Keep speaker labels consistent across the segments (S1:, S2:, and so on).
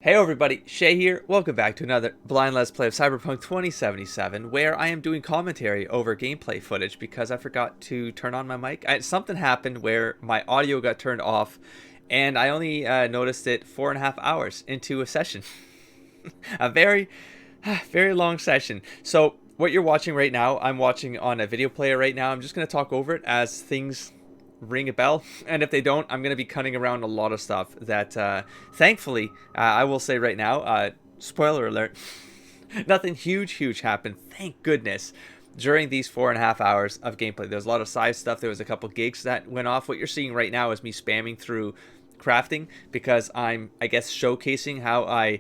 S1: Hey everybody, Shay here. Welcome back to another blind let's play of Cyberpunk 2077, where I am doing commentary over gameplay footage because I forgot to turn on my mic. Something happened where my audio got turned off, and I only noticed it 4.5 hours into a session. A very, very long session. So what you're watching right now, I'm watching on a video player right now. I'm just going to talk over it as things ring a bell, and if they don't, I'm going to be cutting around a lot of stuff that thankfully I will say right now, spoiler alert, nothing huge happened, thank goodness, during these 4.5 hours of gameplay. There was a lot of side stuff. There was a couple gigs that went off. What you're seeing right now is me spamming through crafting because I'm, I guess, showcasing how I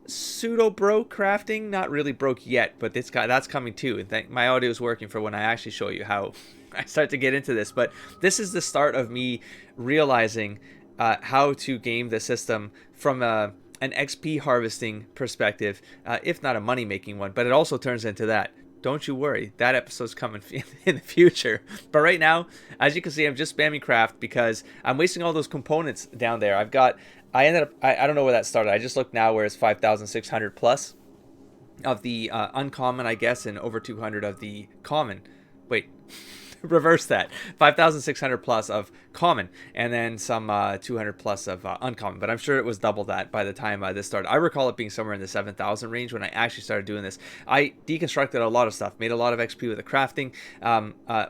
S1: pseudo broke crafting. Not really broke yet, but that's coming too, and my audio is working for when I actually show you how I start to get into this. But this is the start of me realizing how to game the system from an XP harvesting perspective, if not a money making one. But it also turns into that. Don't you worry, that episode's coming in the future. But right now, as you can see, I'm just spamming craft because I'm wasting all those components down there. I ended up, I don't know where that started. I just looked now where it's 5,600 plus of the uncommon, I guess, and over 200 of the common. Wait, reverse that. 5,600 plus of common, and then some 200 plus of uncommon. But I'm sure it was double that by the time this started. I recall it being somewhere in the 7,000 range when I actually started doing this. I deconstructed a lot of stuff, made a lot of XP with the crafting,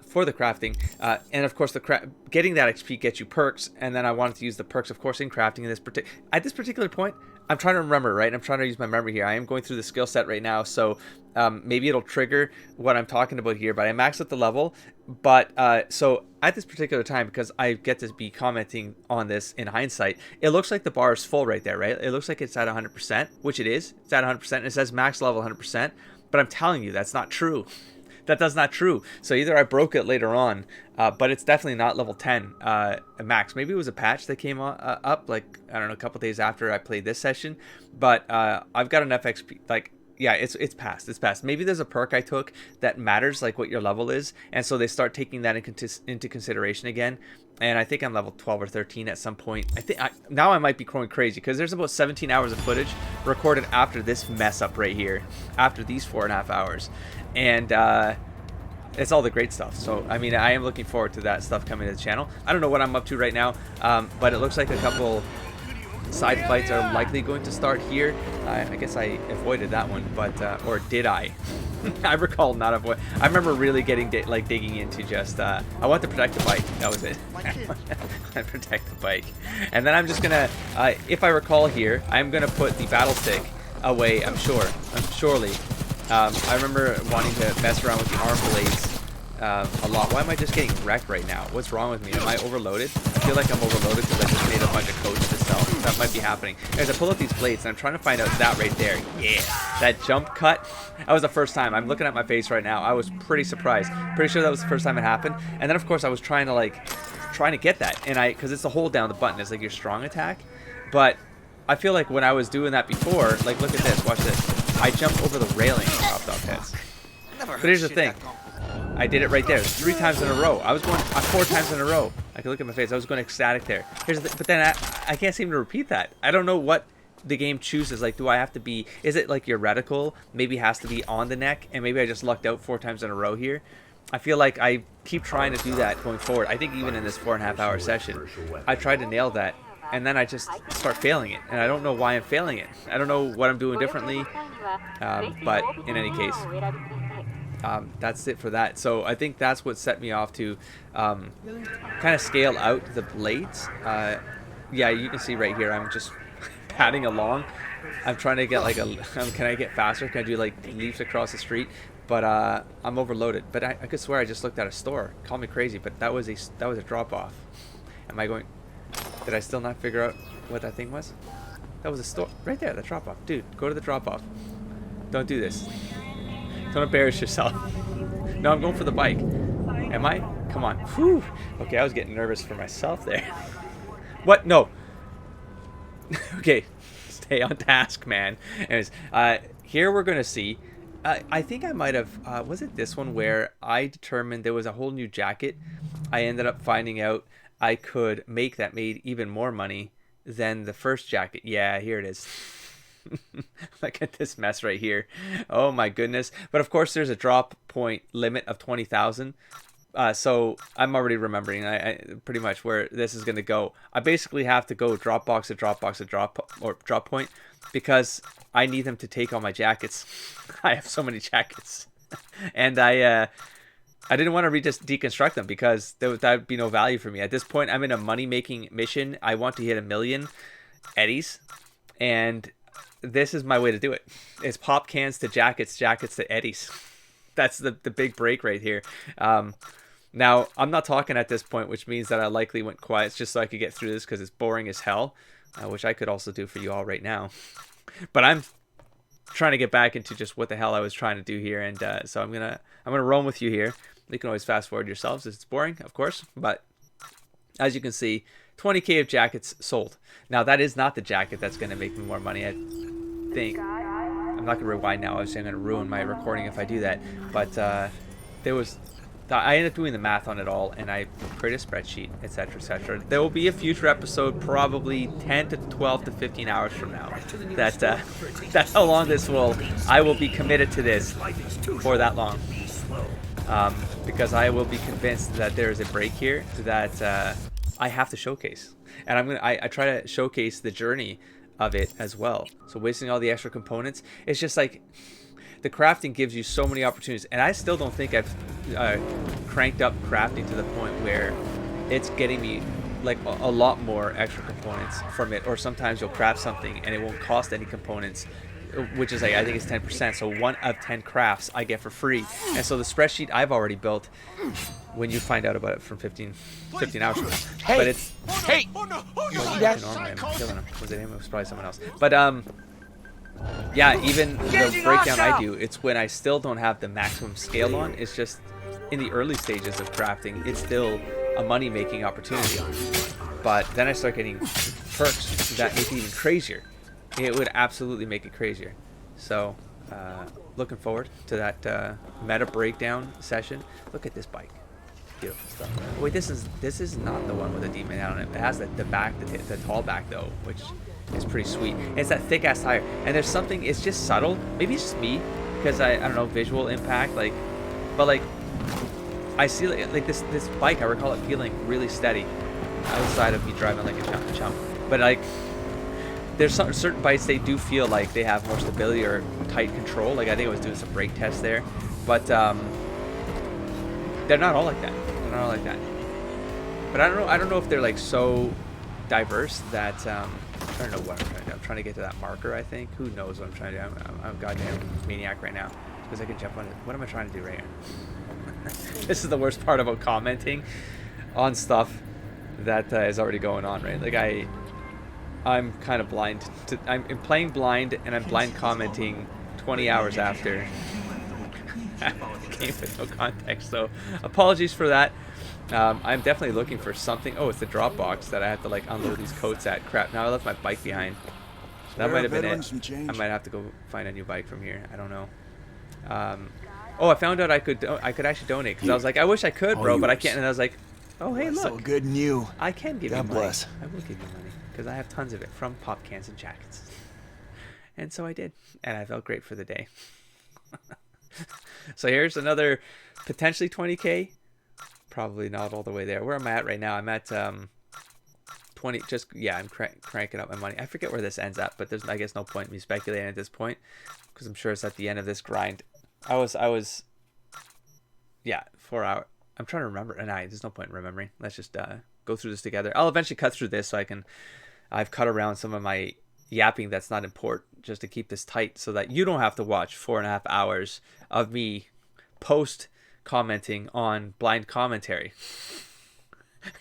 S1: for the crafting, and of course getting that XP gets you perks, and then I wanted to use the perks, of course, in crafting. At this particular point, I'm trying to remember, right? I'm trying to use my memory here. I am going through the skill set right now, so maybe it'll trigger what I'm talking about here. But I maxed out the level. But so at this particular time, because I get to be commenting on this in hindsight, it looks like the bar is full right there, right? It looks like it's at 100%, which it is. It's at 100%, and it says max level 100%. But I'm telling you, that's not true. That's not true. So either I broke it later on, but it's definitely not level 10 max. Maybe it was a patch that came up, like, I don't know, a couple days after I played this session. But I've got enough XP, like, yeah, it's passed. Maybe there's a perk I took that matters, like what your level is, and so they start taking that into consideration again. And I think I'm level 12 or 13 at some point. Now I might be going crazy because there's about 17 hours of footage recorded after this mess up right here, after these 4.5 hours, and it's all the great stuff. So I mean, I am looking forward to that stuff coming to the channel. I don't know what I'm up to right now, but it looks like a couple side fights are likely going to start here. I guess I avoided that one, but or did I? I recall not avoid. I remember really getting digging into just I want to protect the bike. That was it. I protect the bike, and then I'm just gonna, if I recall here, I'm gonna put the battle stick away. I'm surely. I remember wanting to mess around with the arm blades a lot. Why am I just getting wrecked right now? What's wrong with me? Am I overloaded? I feel like I'm overloaded because I just made a bunch of codes to sell. That might be happening. As I pull up these blades, and I'm trying to find out that right there. Yeah, that jump cut. That was the first time. I'm looking at my face right now. I was pretty surprised. Pretty sure that was the first time it happened. And then of course I was trying to get that, and because it's the hold down the button. It's like your strong attack. But I feel like when I was doing that before, like look at this. Watch this. I jumped over the railing and dropped off heads. But here's the thing. I did it right there 3 times in a row. I was going 4 times in a row. I can look at my face. I was going ecstatic there. But then I can't seem to repeat that. I don't know what the game chooses. Like, do I have to be? Is it like your reticle? Maybe has to be on the neck, and maybe I just lucked out 4 times in a row here. I feel like I keep trying to do that going forward. I think even in this 4.5 hour session, I tried to nail that, and then I just start failing it, and I don't know why I'm failing it. I don't know what I'm doing differently, but in any case. That's it for that. So I think that's what set me off to kind of scale out the blades. Yeah, you can see right here, I'm just padding along. I'm trying to get like can I get faster? Can I do like leaps across the street? But I'm overloaded. But I could swear I just looked at a store. Call me crazy, but that was a drop off. Am I going? Did I still not figure out what that thing was? That was a store right there. The drop off, dude. Go to the drop off. Don't do this. Don't embarrass yourself. No, I'm going for the bike. Am I? Come on. Whew. Okay, I was getting nervous for myself there. What? No. Okay, stay on task, man. Anyways, here we're going to see. I think I might have... was it this one where I determined there was a whole new jacket? I ended up finding out I could make that made even more money than the first jacket. Yeah, here it is. Look at this mess right here. Oh my goodness. But of course there's a drop point limit of 20,000. So I'm already remembering I pretty much where this is going to go. I basically have to go drop box to drop box to drop point because I need them to take all my jackets. I have so many jackets. And I didn't want to just deconstruct them because that would be no value for me. At this point, I'm in a money-making mission. I want to hit 1 million eddies, and this is my way to do it. It's pop cans to jackets, jackets to eddies. That's the big break right here. Now, I'm not talking at this point, which means that I likely went quiet just so I could get through this because it's boring as hell, which I could also do for you all right now. But I'm trying to get back into just what the hell I was trying to do here, and so I'm gonna roam with you here. You can always fast forward yourselves if it's boring, of course, but as you can see, 20k of jackets sold. Now that is not the jacket that's going to make me more money, I think. I'm not going to rewind now. Obviously I'm going to ruin my recording if I do that, but I ended up doing the math on it all, and I created a spreadsheet, etc, etc. There will be a future episode, probably 10 to 12 to 15 hours from now. That's how long I will be committed to this for that long. Because I will be convinced that there is a break here that I have to showcase, and I try to showcase the journey of it as well. So wasting all the extra components, it's just like the crafting gives you so many opportunities, and I still don't think I've cranked up crafting to the point where it's getting me like a lot more extra components from it. Or sometimes you'll craft something and it won't cost any components, which is like, I think it's 10%. So 1 of 10 crafts I get for free. And so the spreadsheet I've already built, when you find out about it from 15 hours from now.
S2: Hey,
S1: but it's
S2: hey, you see that?
S1: normally I'm killing him. Was it him? It was probably someone else. But yeah, even the breakdown I do, it's when I still don't have the maximum scale on. It's just in the early stages of crafting, it's still a money-making opportunity. But then I start getting perks that make it even crazier. It would absolutely make it crazier. So, looking forward to that meta breakdown session. Look at this bike. Beautiful stuff. Wait, this is not the one with the demon on it. It has the back, the tall back though, which is pretty sweet. And it's that thick ass tire. And there's something, it's just subtle. Maybe it's just me, because I don't know, visual impact, like, but like, I see like this bike, I recall it feeling really steady outside of me driving like a chump. But like, there's certain bikes, they do feel like they have more stability or tight control. Like I think I was doing some brake tests there, but they're not all like that. They're not all like that. But I don't know if they're like so diverse that I don't know what I'm trying to do. I'm trying to get to that marker, I think. Who knows what I'm trying to do? I'm a goddamn maniac right now because I can jump on it. What am I trying to do right here? This is the worst part about commenting on stuff that is already going on, right? Like I'm kind of blind. I'm playing blind, and I'm blind commenting 20 hours after game with no context. So apologies for that. I'm definitely looking for something. Oh, it's the drop box that I have to like unload these coats at. Crap! Now I left my bike behind. So that might have been it. I might have to go find a new bike from here. I don't know. Oh, I found out I could actually donate, because I was like, I wish I could, bro, but I can't. And I was like, oh, hey, look.
S2: So good and you.
S1: I can give you money.
S2: God bless.
S1: I will give you money, because I have tons of it from pop cans and jackets. And so I did, and I felt great for the day. So here's another potentially 20k. Probably not all the way there. Where am I at right now? I'm at 20. Just, yeah, I'm cranking up my money. I forget where this ends up, but there's, I guess, no point in me speculating at this point, because I'm sure it's at the end of this grind. I was, yeah, 4 hours. I'm trying to remember, and there's no point in remembering. Let's just go through this together. I'll eventually cut through this, so I've cut around some of my yapping that's not important, just to keep this tight, so that you don't have to watch 4.5 hours of me commenting on blind commentary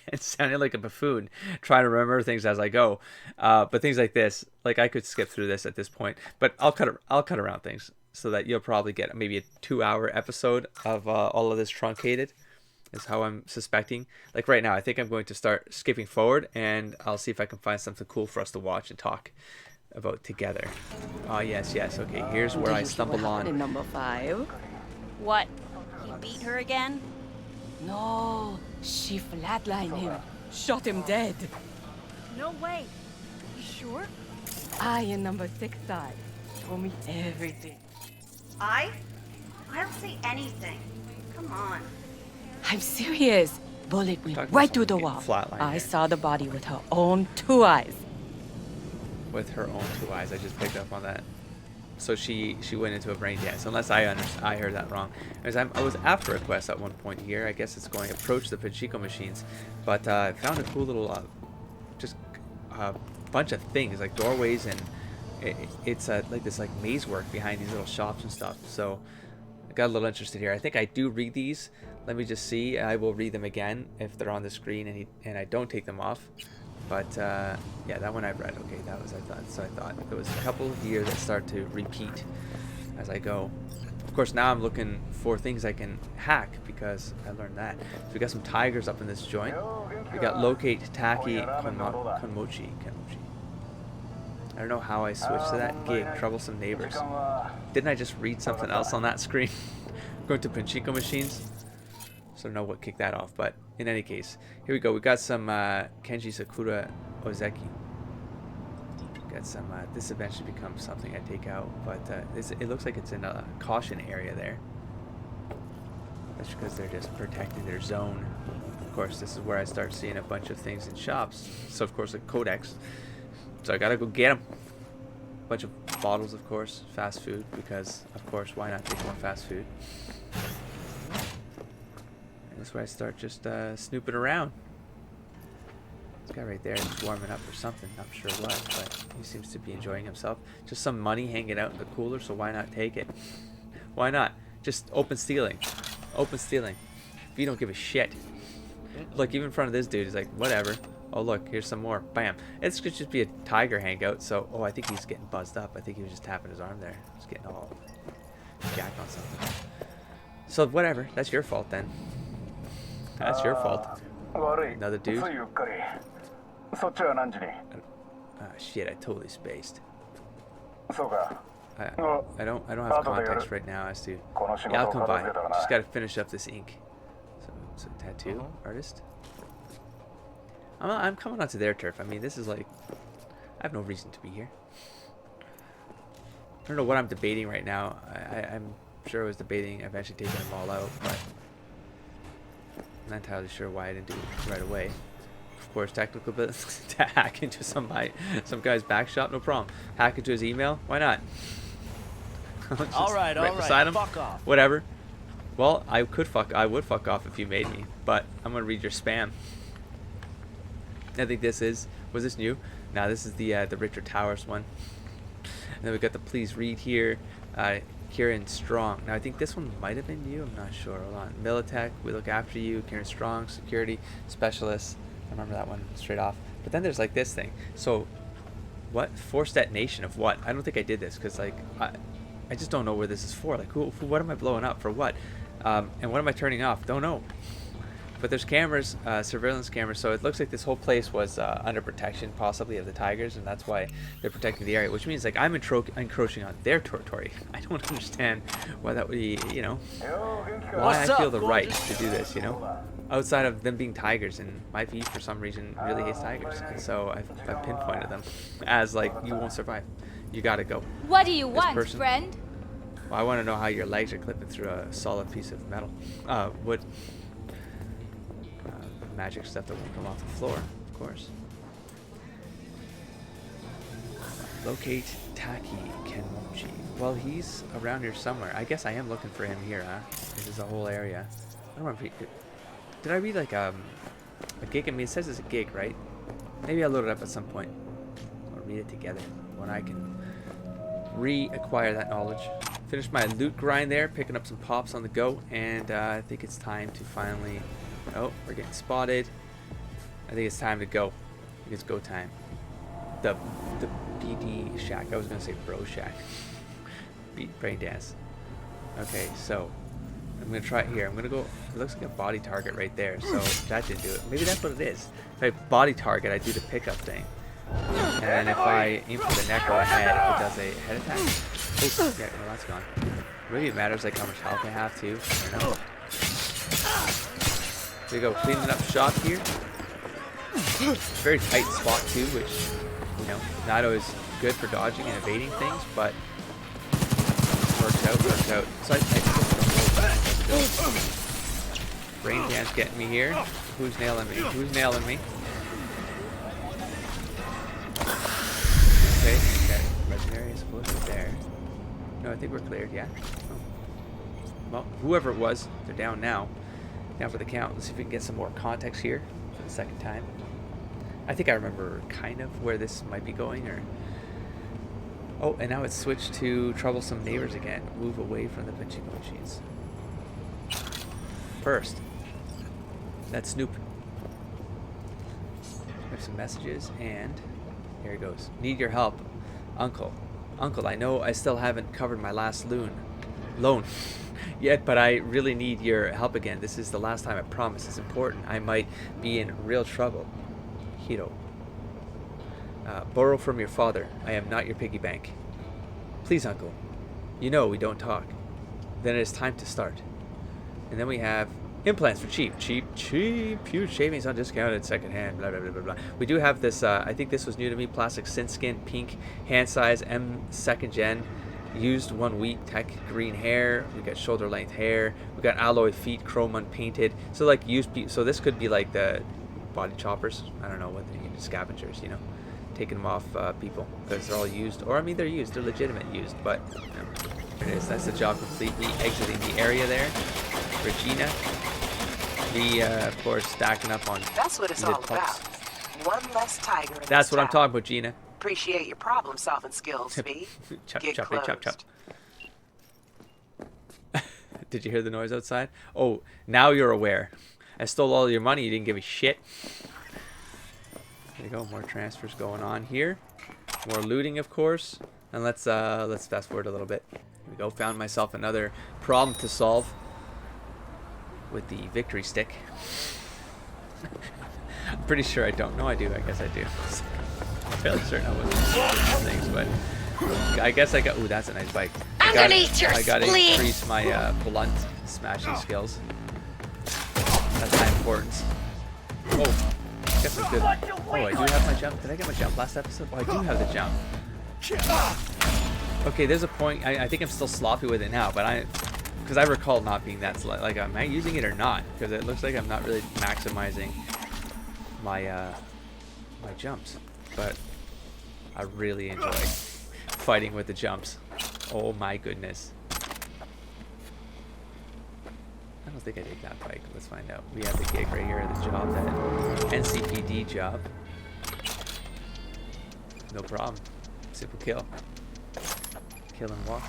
S1: and sounding like a buffoon, trying to remember things as I go. But things like this, like I could skip through this at this point, but I'll cut around things, so that you'll probably get maybe a 2-hour episode of all of this truncated, is how I'm suspecting. Like right now, I think I'm going to start skipping forward, and I'll see if I can find something cool for us to watch and talk about together. Oh, yes. Okay, here's where I stumble on.
S3: Number 5.
S4: What? He beat her again?
S3: No, she flatlined him. Shot him dead.
S4: No way. You sure?
S3: I in number 6 side. Told me everything.
S4: I don't say anything. Come on.
S3: I'm serious. Bullet went
S1: Talking
S3: right
S1: about
S3: through the
S1: someone
S3: wall.
S1: getting flatlined
S3: I
S1: there.
S3: saw the body with her own 2 eyes.
S1: With her own 2 eyes. I just picked up on that. So she went into a brain dance, unless I heard that wrong. As I was after a quest at one point here. I guess it's going approach the pachinko machines, but I found a cool little just bunch of things like doorways, and it's like this like maze work behind these little shops and stuff. So I got a little interested here. I think I do read these. Let me just see. I will read them again if they're on the screen and I don't take them off. But yeah, that one I've read. Okay, that was I thought there was a couple here that start to repeat as I go. Of course, now I'm looking for things I can hack because I learned that. So we got some tigers up in this joint. We got locate Taki Konmochi. I don't know how I switched to that gig. Troublesome neighbors. Didn't I just read something else on that screen? Going to pachinko machines. So I don't know what kicked that off, but in any case, here we go. We got some Kenji Sakura Ozeki. Got some. This eventually becomes something I take out, but it looks like it's in a caution area there. That's because they're just protecting their zone. Of course, this is where I start seeing a bunch of things in shops. So of course, like codex. So I gotta go get them. Bunch of bottles, of course. Fast food, because of course, why not take more fast food? That's where I start just snooping around. This guy right there is warming up or something. Not sure what, but he seems to be enjoying himself. Just some money hanging out in the cooler, so why not take it? Why not? Just open stealing. Open stealing. If you don't give a shit. Look, even in front of this dude, he's like, whatever. Oh, look, here's some more. Bam. It could just be a tiger hangout, so... Oh, I think he's getting buzzed up. I think he was just tapping his arm there. He's getting all jacked on something. So, whatever. That's your fault, then. That's your fault. Another dude. Shit, I totally spaced. I don't have context right now as to... Yeah, I'll come by. Just gotta finish up this ink. So tattoo artist. I'm coming onto their turf. I mean, this is like... I have no reason to be here. I don't know what I'm debating right now. I'm sure I was debating eventually taking them all out, but... I'm not entirely sure why I didn't do it right away. Of course, technical bits to hack into some guy's back shop, no problem. Hack into his email, why not?
S2: All right,
S1: beside him.
S2: fuck off.
S1: Whatever. Well, I would fuck off if you made me, but I'm gonna read your spam. I think this was this new? Nah, this is the Richard Towers one. And then we got the please read here. Kieran Strong. Now I think this one might have been you. I'm not sure. Hold on. Militech, we look after you. Kieran Strong, security specialist. I remember that one straight off. But then there's like this thing. So, what forced detonation of what? I don't think I did this because like I just don't know where this is for. Like who what am I blowing up for what? And what am I turning off? Don't know. But there's cameras, surveillance cameras, so it looks like this whole place was under protection, possibly, of the tigers, and that's why they're protecting the area, which means, like, I'm encroaching on their territory. I don't understand why that would be, you know, why I feel the right to do this, you know, outside of them being tigers, and my feed, for some reason, really hates tigers, and so I've pinpointed them as, like, you won't survive. You gotta go.
S5: What do you want, friend?
S1: Well, I want to know how your legs are clipping through a solid piece of metal. Wood. Magic stuff that won't come off the floor, of course. Locate Taki Kenmochi. Well, he's around here somewhere. I guess I am looking for him here, huh? This is a whole area. I don't remember. Did I read like a gig? I mean, it says it's a gig, right? Maybe I'll load it up at some point. We'll read it together when I can reacquire that knowledge. Finished my loot grind there, picking up some pops on the go, and I think it's time to finally... Oh, we're getting spotted. I think it's time to go. I think it's go time. The BD shack. I was gonna say bro shack. Beat brain dance. Okay, so I'm gonna try it here. I'm gonna go. It looks like a body target right there. So that didn't do it. Maybe that's what it is. If I body target, I do the pickup thing. And if I aim for the neck or the head, it does a head attack. Oh, yeah, no, that's gone. Maybe it matters like how much health I have too. I don't know. There you go, cleaning up shop here. Very tight spot too, which, you know, not always good for dodging and evading things, but works out. So let's go. Brain dance getting me here. Who's nailing me? Okay. Legendary explosive there. No, I think we're cleared, yeah. Oh. Well, whoever it was, they're down now. Down for the count. Let's see if we can get some more context here for the second time. I think I remember kind of where this might be going, or... Oh, and now it's switched to troublesome neighbors again. Move away from the pachinko machines. First, that's Snoop. We have some messages, and here it goes. Need your help, Uncle. Uncle, I know I still haven't covered my last loan yet, but I really need your help again. This is the last time, I promise. It's important. I might be in real trouble. Hiro. Borrow from your father. I am not your piggy bank. Please, Uncle. You know we don't talk. Then it is time to start. And then we have implants for cheap. Huge shavings on discounted secondhand. Blah, blah, blah, blah, blah. We do have this, I think this was new to me, plastic synth skin, pink, hand size, M 2nd gen. Used 1 week, tech green hair. We got shoulder length hair. We got alloy feet, chrome unpainted. So like used, so this could be like the body choppers. I don't know what they're scavengers, you know, taking them off people because they're all used, or I mean they're used, they're legitimate used, but you know, there it is. That's the job complete. We exiting the area there. Regina, of course, stacking up on.
S6: That's what it's all about. One less tiger.
S1: That's what I'm talking about, Gina.
S6: Appreciate your problem-solving skills, V.
S1: Chop. Did you hear the noise outside? Oh, now you're aware. I stole all your money. You didn't give a shit. There you go. More transfers going on here. More looting, of course. And let's fast forward a little bit. Here we go. Found myself another problem to solve with the victory stick. I'm pretty sure I don't. No, I do. I guess I do. I'm fairly certain I wasn't doing these things, but I guess I got. Ooh, that's a nice bike. I gotta increase my blunt smashing skills. That's high importance. Oh, I guess I'm good. Oh, I do have my jump. Did I get my jump last episode? Oh, I do have the jump. Okay, there's a point. I think I'm still sloppy with it now, but because I recall not being that slow. Like, am I using it or not? Because it looks like I'm not really maximizing my my jumps. But I really enjoy fighting with the jumps. Oh my goodness. I don't think I take that bike. Let's find out. We have the gig right here, the job, that NCPD job. No problem. Simple kill. Kill and walk.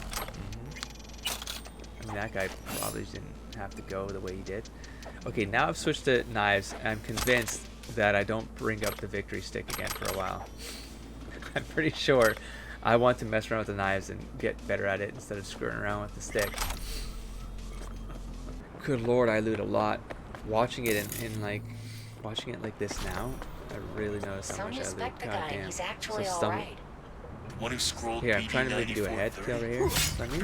S1: I mean, that guy probably didn't have to go the way he did. Okay, now I've switched to knives. I'm convinced that I don't bring up the victory stick again for a while. I'm pretty sure I want to mess around with the knives and get better at it instead of screwing around with the stick. Good lord, I loot a lot. Watching it watching it like this now, I really notice how much I loot. God damn.
S7: He's actually alright.
S2: One who scrolled
S1: here, I'm trying to maybe do a head kill right here. Let me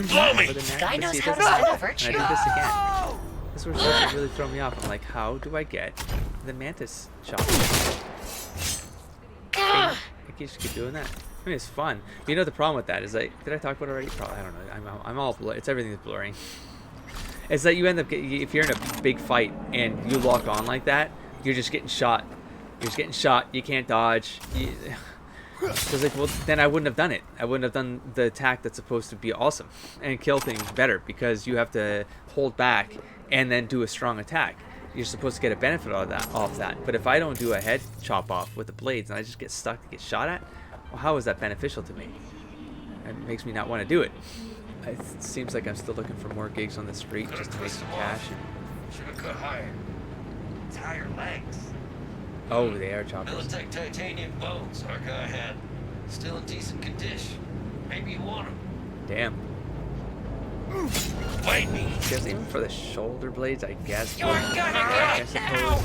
S7: Guy knows how to salvage.
S1: And I do this again. This was starting to really throw me off. I'm like, how do I get the mantis shot? I can just keep doing that. I mean, it's fun. But you know the problem with that is, like, did I talk about it already? Probably. I don't know. I'm all it's everything's blurring. It's that you end up if you're in a big fight and you lock on like that, you're just getting shot. You're just getting shot. You can't dodge. Because like, well, then I wouldn't have done it. I wouldn't have done the attack that's supposed to be awesome and kill things better, because you have to hold back and then do a strong attack. You're supposed to get a benefit off that. But if I don't do a head chop off with the blades and I just get stuck to get shot at, well, how is that beneficial to me? It makes me not want to do it. It seems like I'm still looking for more gigs on the street just to make some cash.
S2: Should have cut higher. Tire legs.
S1: Oh, they are choppers.
S2: Militech titanium bones, Archive had. Still in decent condition. Maybe you want them.
S1: Damn.
S2: Fight me.
S1: Guess even for the shoulder blades, I guess.
S7: You're gonna get it now.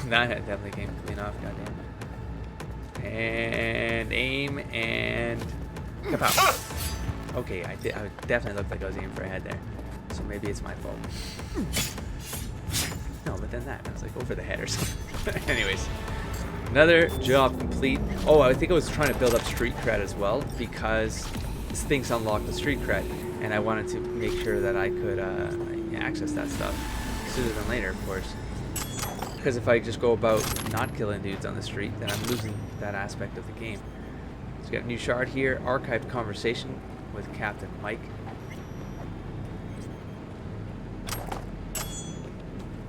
S1: That definitely came clean off, goddamn. And aim and kapow. Okay, I definitely looked like I was aiming for a head there. So maybe it's my fault. No, but then that, I was like over the head or something. Anyways, Another job complete. Oh, I think I was trying to build up street cred as well because things unlock the street cred, and I wanted to make sure that I could access that stuff sooner than later, of course. Because if I just go about not killing dudes on the street, then I'm losing that aspect of the game. So we got a new shard here. Archived conversation with Captain Mike.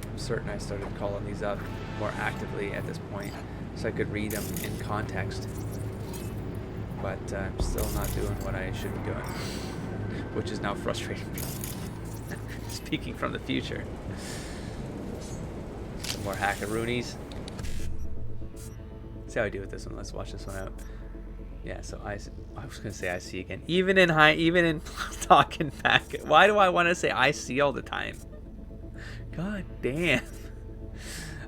S1: I'm certain I started calling these up more actively at this point, so I could read them in context. But I'm still not doing what I should be doing, which is now frustrating me. Speaking from the future. Some more hackaroonies. See how I do with this one. Let's watch this one out. Yeah, so I was gonna say I see again. Even in talking back. Why do I want to say I see all the time? God damn.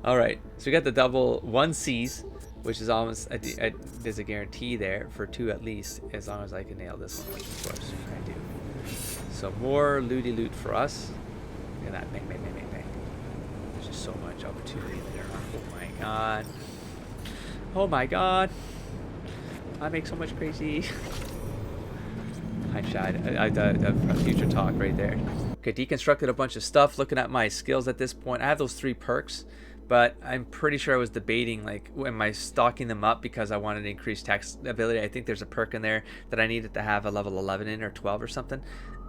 S1: All right, so we got the double 1 C's, which is almost there's a guarantee there for 2 at least, as long as I can nail this one, which of course I do. So more looty loot for us. Look at that, bang, bang, bang, bang, bang. There's just so much opportunity there. Oh my god. Oh my god. I make so much crazy. I shied. I future talk right there. Okay, deconstructed a bunch of stuff. Looking at my skills at this point, I have those 3 perks, but I'm pretty sure I was debating, like, am I stocking them up because I wanted to increase text ability? I think there's a perk in there that I needed to have a level 11 in or 12 or something,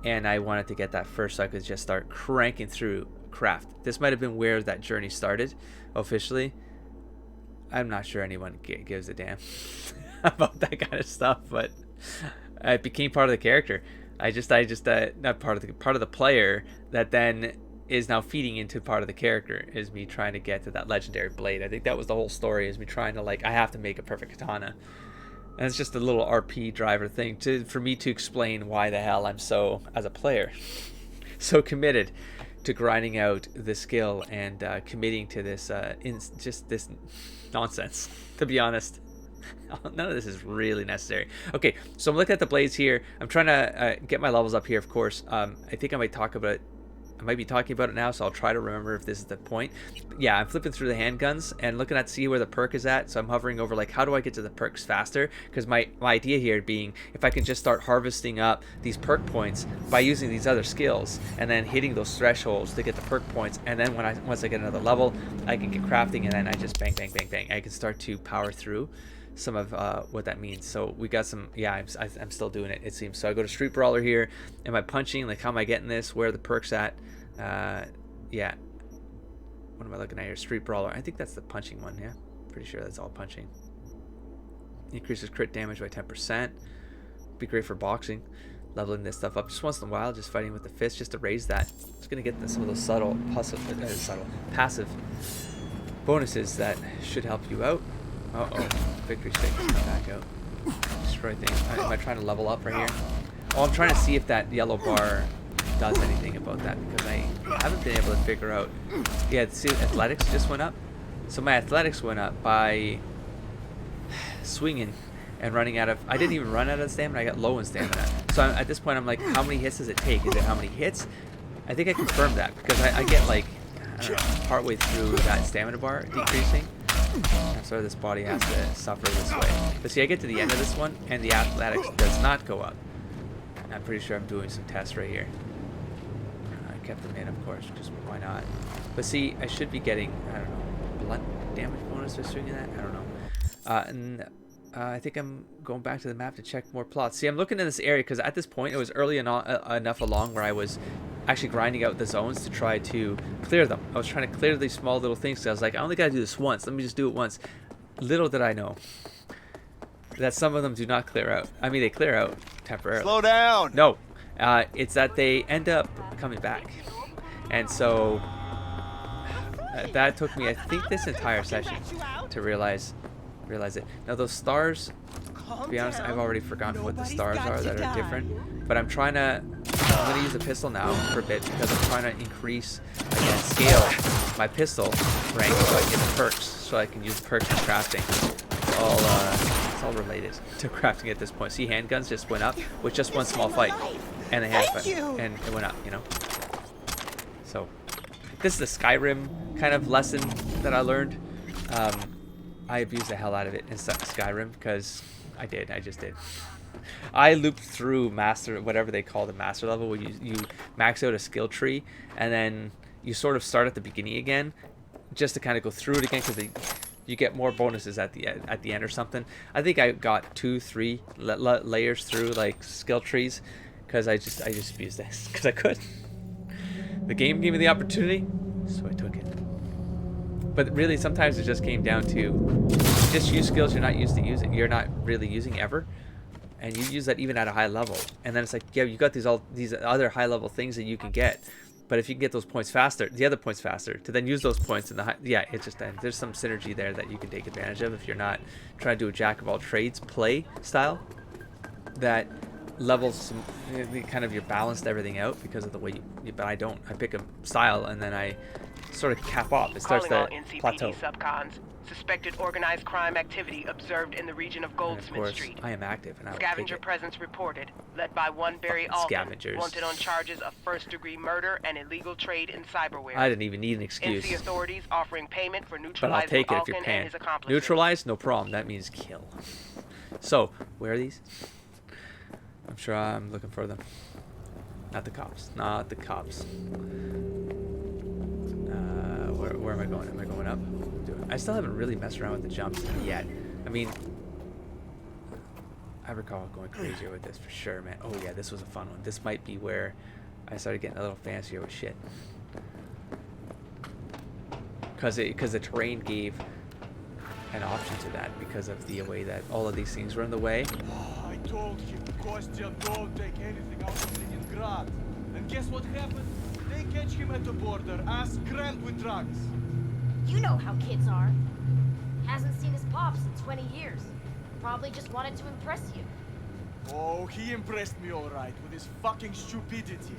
S1: and I wanted to get that first so I could just start cranking through craft. This might have been where that journey started officially. I'm not sure anyone gives a damn about that kind of stuff, but it became part of the character. I just not part of the player that then is now feeding into part of the character, is me trying to get to that legendary blade. I think that was the whole story, is me trying to, like, I have to make a perfect katana. And it's just a little RP driver thing for me to explain why the hell I'm so, as a player, so committed to grinding out the skill and committing to this just this nonsense, to be honest. None of this is really necessary. Okay, so I'm looking at the blades here. I'm trying to get my levels up here, of course. I think I might be talking about it now, so I'll try to remember if this is the point. Yeah, I'm flipping through the handguns and looking at see where the perk is at. So I'm hovering over, like, how do I get to the perks faster? Because my idea here being, if I can just start harvesting up these perk points by using these other skills and then hitting those thresholds to get the perk points, and then once I get another level, I can get crafting, and then I just bang, bang, bang, bang. I can start to power through some of what that means. So we got some, yeah, I'm still doing it, it seems. So I go to Street Brawler here. Am I punching? Like, how am I getting this? Where are the perks at? Yeah, what am I looking at here? Street Brawler. I think that's the punching one. Yeah, pretty sure that's all punching. Increases crit damage by 10%. Be great for boxing. Leveling this stuff up just once in a while, just fighting with the fist, just to raise that. Just gonna get some of those passive bonuses that should help you out. Uh-oh, victory stick is coming back out. Destroy things. Am I trying to level up right here? Oh, I'm trying to see if that yellow bar does anything about that, because I haven't been able to figure out. Yeah, see, athletics just went up. So my athletics went up by swinging and running out of. I didn't even run out of stamina. I got low in stamina. So at this point, I'm like, how many hits does it take? Is it how many hits? I think I confirmed that, because I get, like, I don't know, partway through that stamina bar decreasing. So this body has to suffer this way. But see, I get to the end of this one, and the athletics does not go up. I'm pretty sure I'm doing some tests right here. I kept them in, of course, just why not? But see, I should be getting, I don't know, blunt damage bonus or swinging that? I don't know. I think I'm going back to the map to check more plots. See, I'm looking in this area because at this point it was early enough along where I was actually grinding out the zones to try to clear them. I was trying to clear these small little things, because I was like, I only gotta do this once. Let me just do it once. Little did I know that some of them do not clear out. I mean, they clear out temporarily.
S8: Slow down!
S1: No. It's that they end up coming back. And so that took me, I think, this entire session to realize it. Now those stars, to be honest, I've already forgotten what the stars are that are different. But I'm going to use a pistol now for a bit, because I'm trying to increase, again, scale my pistol rank so I can get the perks, so I can use perks for crafting. It's all related to crafting at this point. See, handguns just went up with just one small fight, and the hand fight, and it went up, you know. So this is the Skyrim kind of lesson that I learned. I abused the hell out of it in Skyrim because I just did. I looped through master, whatever they call the master level, where you max out a skill tree and then you sort of start at the beginning again, just to kind of go through it again because you get more bonuses at the end or something. I think I got 2-3 layers through like skill trees because I just abused this because I could. The game gave me the opportunity, so I took it. But really, sometimes it just came down to just use skills you're not used to using. You're not really using ever, and you use that even at a high level. And then it's like, yeah, you got these other high level things that you can get. But if you can get those points faster, the other points faster, to then use those points in the it just ends. There's some synergy there that you can take advantage of if you're not trying to do a jack of all trades play style. That levels some, kind of, you balanced everything out because of the way but I don't. I pick a style and then I sort of cap off. It starts to plateau.
S8: Subcons. Suspected organized crime activity observed in the region of Goldsmith Street.
S1: I am active and I will
S8: Scavenger
S1: take it.
S8: presence reported, led by one Barry Altman,
S1: scavengers.
S8: wanted on charges of first-degree murder and illegal trade in cyberware.
S1: I didn't even need an excuse.
S8: NC authorities offering payment for
S1: But
S8: neutralizing
S1: I'll take it if
S8: Altman
S1: you're paying.
S8: and his accomplices.
S1: Neutralize? No problem. That means kill. So, where are these? I'm sure I'm looking for them. Not the cops. Not the cops. Where am I going? Am I going up? I still haven't really messed around with the jumps yet. I mean, I recall going crazier with this for sure, man. Oh yeah, this was a fun one. This might be where I started getting a little fancier with shit. Because the terrain gave an option to that because of the way that all of these things were in the way.
S9: I told him, Kostya, don't take anything out of Leningrad. And guess what happened? They catch him at the border, ass crammed with drugs.
S10: You know how kids are. Hasn't seen his pops in 20 years. Probably just wanted to impress you.
S9: Oh, he impressed me all right with his fucking stupidity.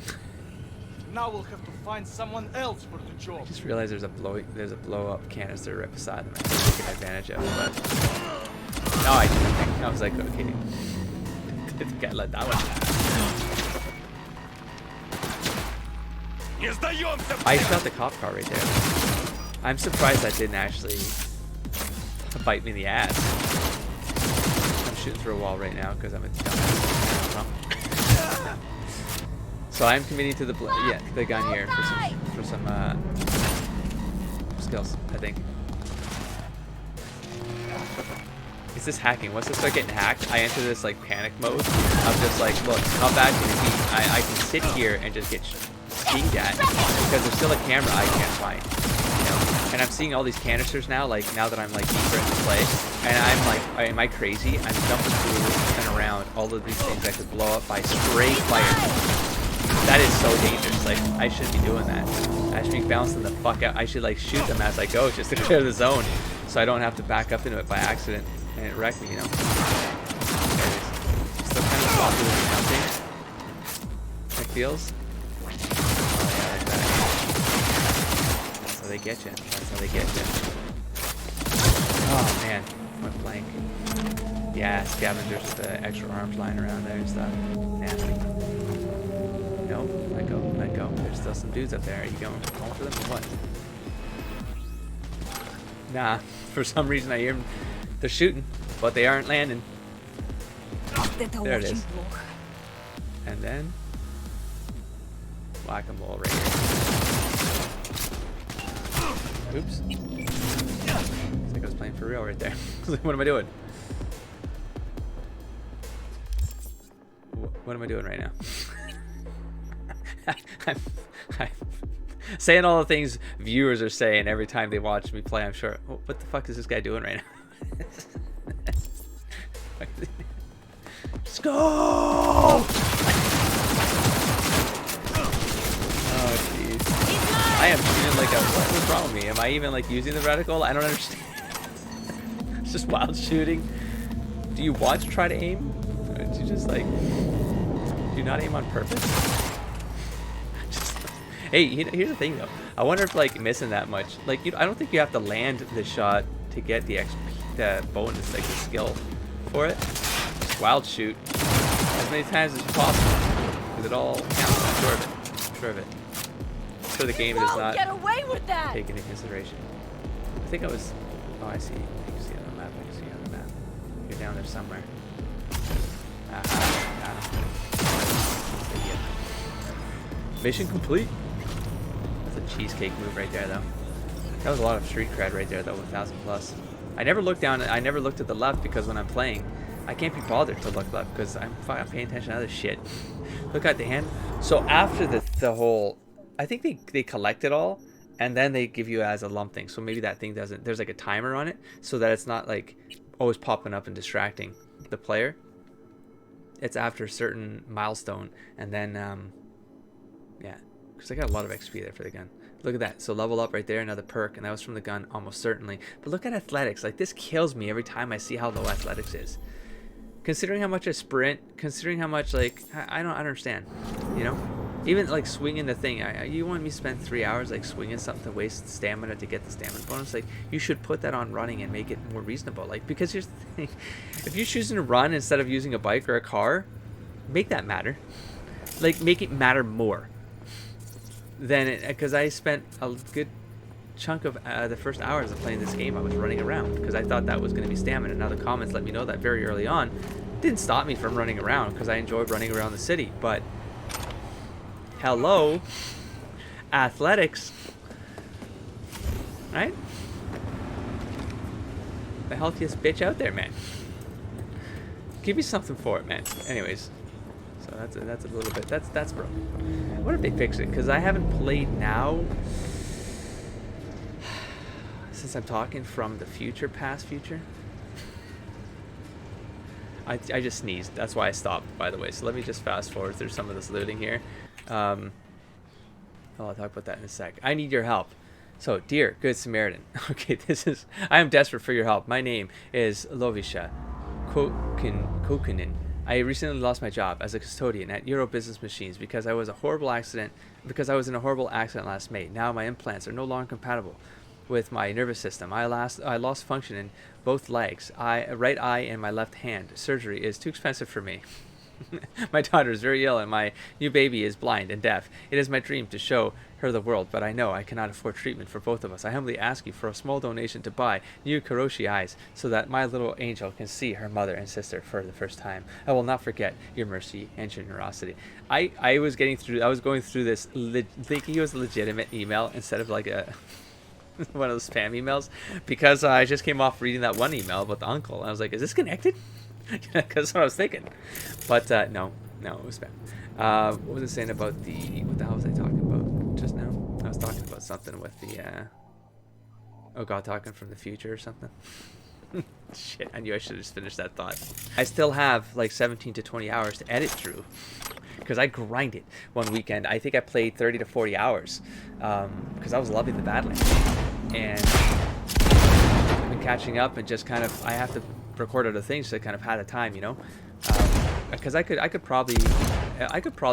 S9: Now we'll have to find someone else for the job.
S1: I just realized there's a blow up canister right beside them. I can take advantage of it, but no, I didn't. I was like, okay, didn't get let that one. I shot the cop car right there. I'm surprised that didn't actually bite me in the ass. I'm shooting through a wall right now because I'm a dumbass. So I'm committing to the gun here for some skills, I think. Is this hacking? Once I start getting hacked, I enter this like panic mode of just like, look, how bad can it be? I can sit here and just get dinged at because there's still a camera I can't find. You know? And I'm seeing all these canisters now, like now that I'm like deeper into play, and I'm like, am I crazy? I'm jumping through and around all of these things that could blow up by straight fire. That is so dangerous. Like, I shouldn't be doing that. I should be bouncing the fuck out. I should like shoot them as I go just to clear the zone so I don't have to back up into it by accident and it wreck me, you know. There it is. Still kind of sloppy with the jumping. It feels. Oh yeah, like that. That's how they get you. That's how they get you. Oh man, went blank. Yeah, scavengers with the extra arms lying around there and stuff. Nasty. No, let go, let go. There's still some dudes up there. Are you going for them or what? Nah, for some reason I hear them. They're shooting, but they aren't landing. There it is. And then whack-a-mole right here. Oops. I think I was playing for real right there. What am I doing? What am I doing right now? I'm saying all the things viewers are saying every time they watch me play. I'm sure. What the fuck is this guy doing right now? Let's go! Oh jeez. I am shooting like a. What's wrong with me? Am I even like using the reticle? I don't understand. It's just wild shooting. Do you want to try to aim? Or do you just like? Do you not aim on purpose? Hey, here's the thing though. I wonder if like missing that much, like I don't think you have to land the shot to get the bonus, like the skill for it. Just wild shoot as many times as possible, because it all counts. I'm sure of it. I'm sure of it. I'm sure the game does not
S10: get away with that.
S1: take into consideration. I think I was. Oh, I see. You can see that. down there somewhere. Aha. Mission complete. That's a cheesecake move right there, though. That was a lot of street cred right there, though, 1,000+. I never looked down. I never looked at the left because when I'm playing, I can't be bothered to look left because I'm paying attention to other shit. Look at the hand. So after the whole, I think they collect it all, and then they give you as a lump thing. So maybe that thing doesn't. There's like a timer on it, so that it's not like always popping up and distracting the player. It's after a certain milestone, and then yeah, because I got a lot of XP there for the gun. Look at that. So level up right there, another perk, and that was from the gun almost certainly. But look at athletics. Like, this kills me every time I see how low athletics is. Considering how much I sprint, considering how much, like, I don't understand, you know? Even like swinging the thing, you want me to spend 3 hours like swinging something to waste stamina to get the stamina bonus? Like, you should put that on running and make it more reasonable. Like, because here's the thing, if you're choosing to run instead of using a bike or a car, make that matter. Like, make it matter more. Then, because I spent a good chunk of the first hours of playing this game, I was running around because I thought that was going to be stamina. Now the comments let me know that very early on. Didn't stop me from running around because I enjoyed running around the city, but hello, athletics, right? The healthiest bitch out there, man. Give me something for it, man. Anyways, so that's a little bit, that's broken. I wonder if they fix it, because I haven't played now since I'm talking from the future, past future. I just sneezed. That's why I stopped, by the way. So let me just fast forward through some of this looting here. I'll talk about that in a sec. I need your help. So, dear Good Samaritan. Okay, I am desperate for your help. My name is Lovisha Kokinen. I recently lost my job as a custodian at Euro Business Machines because I was in a horrible accident last May. Now my implants are no longer compatible with my nervous system. I lost function in both legs, right eye and my left hand. Surgery is too expensive for me. My daughter is very ill and my new baby is blind and deaf. It is my dream to show her the world, but I know I cannot afford treatment for both of us. I humbly ask you for a small donation to buy new Karoshi eyes so that my little angel can see her mother and sister for the first time. I will not forget your mercy and generosity. I was going through this thinking it was a legitimate email instead of like a one of those spam emails, because I just came off reading that one email about the uncle and I was like, is this connected? Because that's what I was thinking. But no, it was spam. What was I saying about what the hell was I talking about just now? I was talking about something with the oh god, talking from the future or something. Shit, I knew I should have just finished that thought. I still have like 17 to 20 hours to edit through because I grinded one weekend. I think I played 30 to 40 hours because I was loving the battling, and I've been catching up and just kind of, I have to record other things to kind of have the time, you know, because I could probably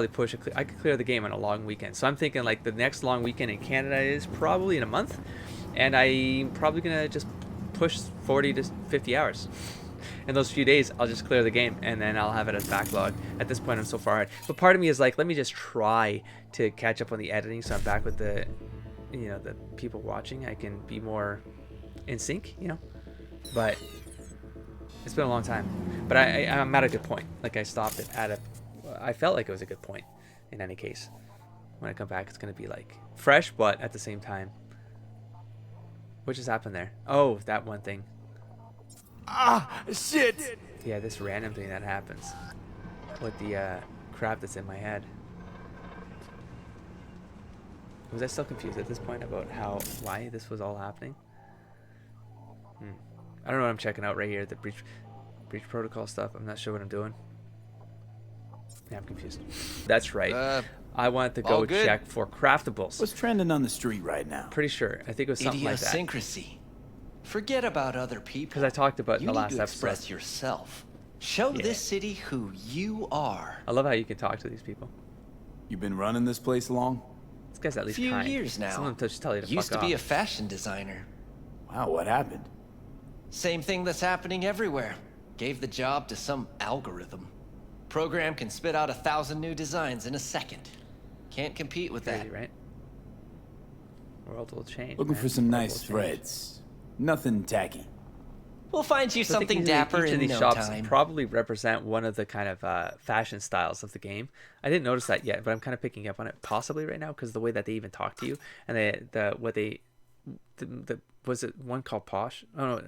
S1: push I could clear the game on a long weekend. So I'm thinking like the next long weekend in Canada is probably in a month, and I'm probably gonna just push 40 to 50 hours. In those few days, I'll just clear the game, and then I'll have it as backlog. At this point, I'm so far ahead. But part of me is like, let me just try to catch up on the editing, so I'm back with the, you know, the people watching. I can be more in sync, you know. But it's been a long time. But I'm at a good point. Like, I stopped it at I felt like it was a good point. In any case, when I come back, it's gonna be like fresh, but at the same time. What just happened there? Oh, that one thing.
S9: Ah, shit!
S1: Yeah, this random thing that happens with the crap that's in my head. Was I still confused at this point about why this was all happening? I don't know what I'm checking out right here. The breach protocol stuff. I'm not sure what I'm doing. Yeah, I'm confused. That's right. I wanted to go check for craftables.
S11: What's trending on the street right now?
S1: Pretty sure. I think it was something like that.
S2: Idiosyncrasy. Forget about other people.
S1: Because I talked about it in the last episode.
S2: You need to express yourself. Show this city who you are.
S1: I love how you can talk to these people.
S11: You been running this place long?
S1: This guy's at least
S2: few
S1: kind.
S2: years now.
S1: Someone just tell you to
S2: Used
S1: fuck
S2: to be a
S1: off.
S2: fashion designer.
S11: Wow, what happened?
S2: Same thing that's happening everywhere. Gave the job to some algorithm. Program can spit out 1,000 new designs in a second. Can't compete with
S1: Crazy,
S2: that.
S1: right? World will change.
S11: Looking
S1: man.
S11: for some
S1: World
S11: nice
S1: will change.
S11: threads. Nothing tacky.
S2: We'll find you
S1: So I think
S2: something dapper
S1: each of
S2: in
S1: these
S2: no
S1: shops
S2: time.
S1: probably represent one of the kind of fashion styles of the game. I didn't notice that yet, but I'm kind of picking up on it possibly right now because the way that they even talk to you and was it one called Posh? Oh no,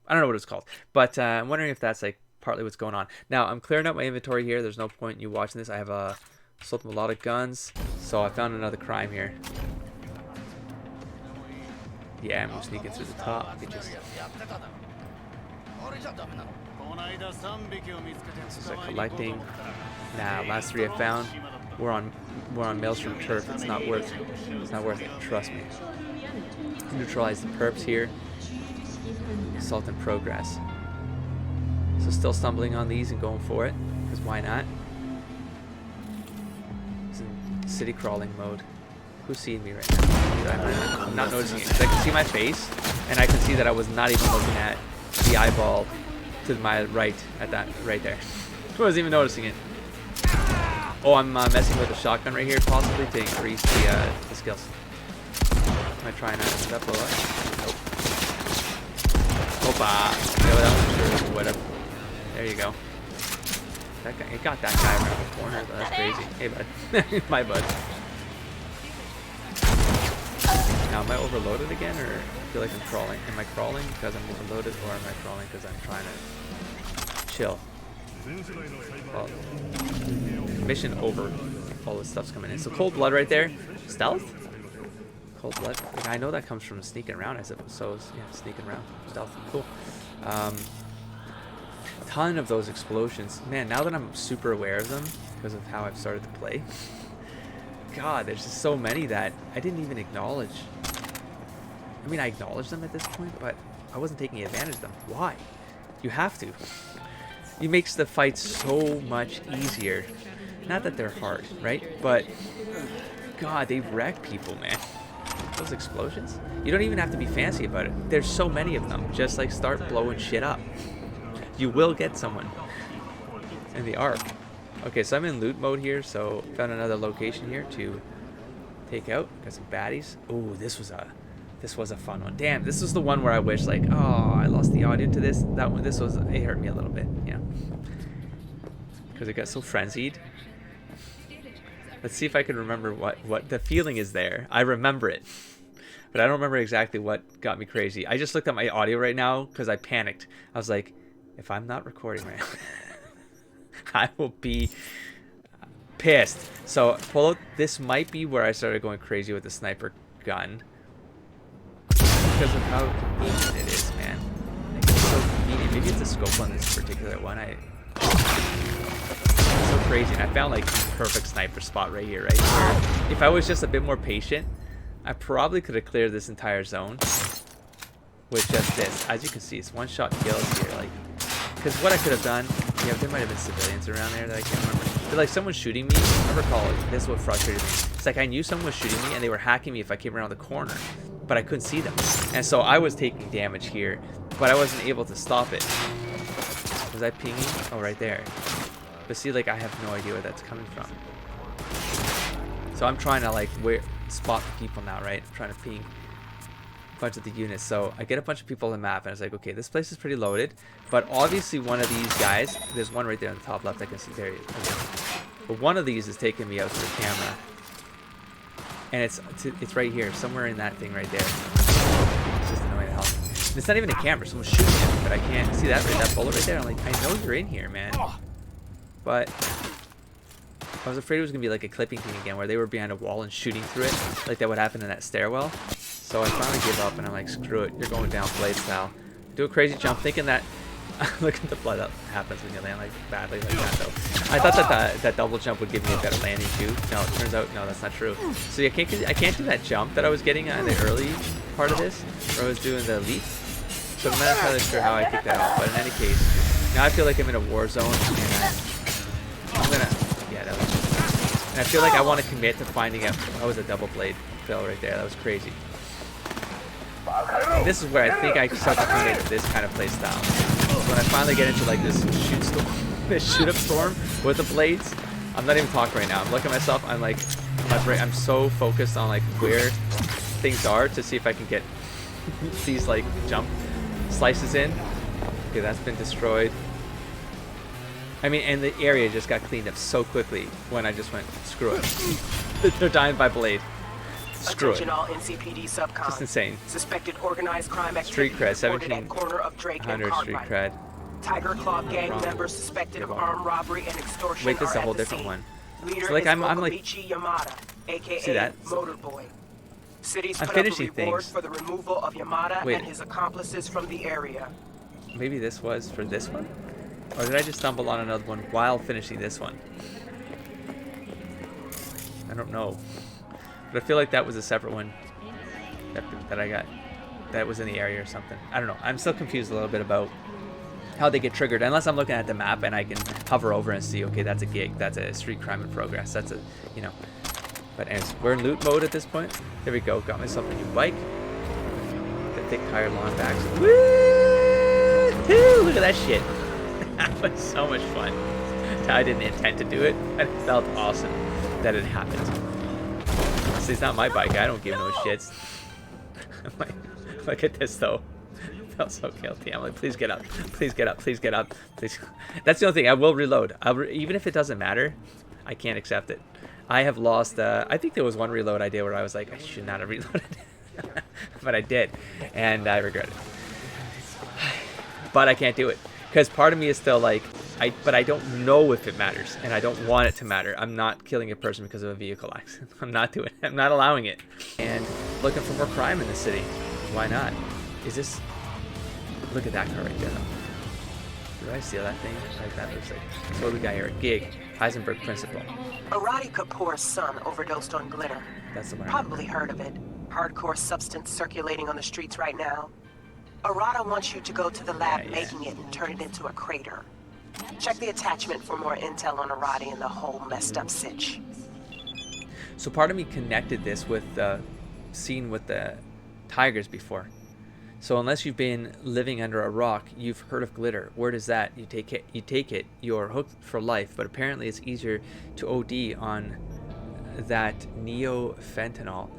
S1: I don't know what it's called, but I'm wondering if that's like partly what's going on. Now I'm clearing up my inventory here. There's no point in you watching this. I have sold a lot of guns, so I found another crime here. Yeah, I'm sneaking through the top. Just collecting. Nah, last 3 I found. We're on Maelstrom turf. It's not worth it. Trust me. Neutralize the perps here. Assault in progress. So still stumbling on these and going for it, because why not? It's in city crawling mode. Who's seeing me right now? I'm not noticing it because I can see my face, and I can see that I was not even looking at the eyeball to my right, at that right there. I wasn't even noticing it. Oh, I'm messing with the shotgun right here, possibly to increase the skills. Am I trying to does that blow up? Nope. Opa. Yeah, that one sure would have. There you go. That guy, it got that guy around the corner though. That's crazy. Hey bud. My bud. Now am I overloaded again, or I feel like I'm crawling? Am I crawling because I'm overloaded, or am I crawling because I'm trying to chill? Well, mission over. All this stuff's coming in. So cold blood right there. Stealth? Cold blood. I know that comes from sneaking around, I suppose. So yeah, sneaking around. Stealth. Cool. A ton of those explosions. Man, now that I'm super aware of them because of how I've started to play. God, there's just so many that I didn't even acknowledge. I mean, I acknowledged them at this point, but I wasn't taking advantage of them. Why? You have to. It makes the fight so much easier. Not that they're hard, right? But, God, they wreck people, man. Those explosions. You don't even have to be fancy about it. There's so many of them. Just, like, start blowing shit up. You will get someone in the arc. Okay, so I'm in loot mode here, so found another location here to take out. Got some baddies. Oh, this was a fun one. Damn, this was the one where I wish, like, oh, I lost the audio to this. That one, it hurt me a little bit, you know, because it got so frenzied. Let's see if I can remember what the feeling is there. I remember it, but I don't remember exactly what got me crazy. I just looked at my audio right now because I panicked. I was like, if I'm not recording right now, I will be pissed. So pull out. This might be where I started going crazy with the sniper gun because of how convenient it is, man. Like, it's so convenient. Maybe it's a scope on this particular one. It's so crazy. And I found like perfect sniper spot right here, right? Where if I was just a bit more patient, I probably could have cleared this entire zone with just this. As you can see, it's one-shot kills here. Like, because what I could have done, yeah, there might have been civilians around there that I can't remember. But like someone shooting me, I recall, this is what frustrated me. It's like I knew someone was shooting me and they were hacking me if I came around the corner, but I couldn't see them. And so I was taking damage here, but I wasn't able to stop it. Was I pinging? Oh, right there. But see, like I have no idea where that's coming from. So I'm trying to like spot the people now, right? I'm trying to ping a bunch of the units. So I get a bunch of people on the map and I was like, okay, this place is pretty loaded, but obviously one of these guys, there's one right there on the top left, I can see. There he is. Okay. But one of these is taking me out to the camera, and it's right here, somewhere in that thing right there. It's just annoying as hell. And it's not even a camera, someone's shooting at me, but I can't see that bullet right there. I'm like, I know you're in here, man. But I was afraid it was gonna be like a clipping thing again, where they were behind a wall and shooting through it, like that would happen in that stairwell. So I finally give up and I'm like, screw it, you're going down blade style. Do a crazy jump, thinking that look at the blood that happens when you land like badly like that though. I thought that double jump would give me a better landing too. No, it turns out no, that's not true. So I can't do that jump that I was getting in the early part of this, where I was doing the leap. So I'm not entirely sure how I kicked that off, but in any case, now I feel like I'm in a war zone and I'm gonna, yeah, that was, and I feel like I want to commit to finding out. That was a double blade fail right there. That was crazy. And this is where I think I start to commit to this kind of play style. When I finally get into like this shoot up storm with the blades, I'm not even talking right now. I'm looking at myself. I'm like, I'm so focused on like where things are to see if I can get these like jump slices in. Okay, that's been destroyed. I mean, and the area just got cleaned up so quickly when I just went, screw it. They're dying by blade. Screw
S6: Attention
S1: it.
S6: all NCPD subcons.
S1: Just insane.
S6: Suspected organized crime
S1: Street
S6: activity
S1: cred,
S6: reported at corner of Drake and
S1: 1700 street
S6: Cartwright.
S1: cred.
S6: Tiger Claw gang members suspected of armed robbery and extortion.
S1: Wait, this is a
S6: are
S1: whole
S6: at the
S1: different
S6: scene.
S1: one.
S6: Leader
S1: So like
S6: is
S1: I'm like,
S6: Okamichi Yamada, aka
S1: see that?
S6: Motorboy. Cities
S1: I'm
S6: put up a
S1: finishing
S6: reward
S1: things.
S6: for the removal of Yamada
S1: Wait.
S6: and his accomplices from the area.
S1: maybe this was for this one? Or did I just stumble on another one while finishing this one? I don't know. But I feel like that was a separate one that I got. That was in the area or something. I don't know. I'm still confused a little bit about how they get triggered. Unless I'm looking at the map and I can hover over and see, okay, that's a gig. That's a street crime in progress. That's a, you know. But anyways, we're in loot mode at this point. There we go. Got myself a new bike. The thick tire lawn backs. Woo! Look at that shit. That was so much fun. I didn't intend to do it. It felt awesome that it happened. See, it's not my bike. I don't give no shits. I'm like, look at this though. I felt so guilty. I'm like, please get up. Please get up. Please get up. Please. That's the only thing. I will reload. Even if it doesn't matter, I can't accept it. I have lost. I think there was one reload I did where I was like, I should not have reloaded. But I did. And I regret it. But I can't do it. Because part of me is still like, but I don't know if it matters, and I don't want it to matter. I'm not killing a person because of a vehicle accident. I'm not doing it. I'm not allowing it. And looking for more crime in the city. Why not? Is this... Look at that car right there. Did I steal that thing? Like that looks like... So what we got here? Gig. Heisenberg Principle.
S6: Arati Kapoor's son overdosed on glitter.
S1: That's the one.
S6: Probably heard of it. Hardcore substance circulating on the streets right now. Arata wants you to go to the lab making it and turn it into a crater. Check the attachment for more intel on Arati and the whole messed up sitch.
S1: So part of me connected this with the scene with the tigers before. So unless you've been living under a rock, you've heard of glitter. Word is that you take it, you're hooked for life. But apparently it's easier to OD on that neofentanyl.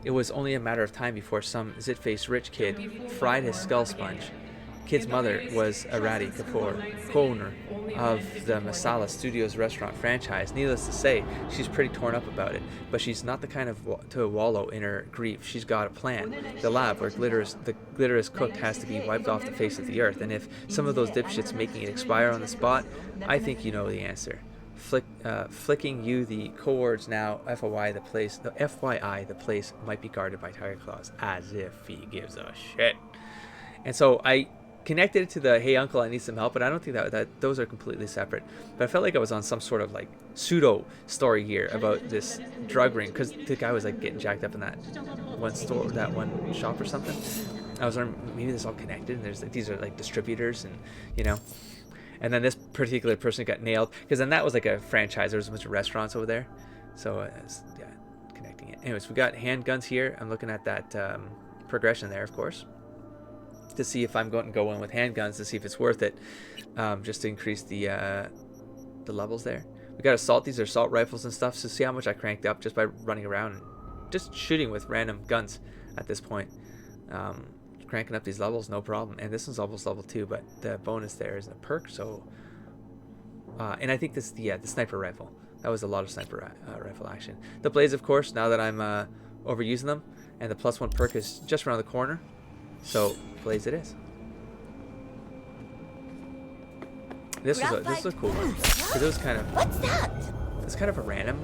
S1: It was only a matter of time before some zit-faced rich kid fried his skull sponge. Kid's mother was Arati Kapoor, co-owner of the Masala Studios restaurant franchise. Needless to say, she's pretty torn up about it, but she's not the kind of to wallow in her grief. She's got a plan. The lab where the glitter is cooked has to be wiped off the face of the earth, and if some of those dipshits making it expire on the spot, I think you know the answer. Flicking you the coords now. FYI, the place might be guarded by tiger claws, as if he gives a shit. And so I connected it to the hey uncle, I need some help, but I don't think that those are completely separate. But I felt like I was on some sort of like pseudo story here about this drug ring, because the guy was like getting jacked up in that one store, that one shop or something. I was wondering, maybe this all connected, and there's like, these are like distributors, and you know. And then this particular person got nailed, because then that was like a franchise. There was a bunch of restaurants over there. So, yeah, connecting it. Anyways, we got handguns here. I'm looking at that progression there, of course, to see if I'm going to go in with handguns to see if it's worth it, just to increase the levels there. We got assault. These are assault rifles and stuff. So see how much I cranked up just by running around and just shooting with random guns at this point. Cranking up these levels, no problem. And this one's almost level 2, but the bonus there is a perk. So, and I think this, the sniper rifle. That was a lot of sniper rifle action. The blades, of course, now that I'm overusing them, and the +1 perk is just around the corner. So, blades it is. This was a cool one, because it was kind of, it's kind of a random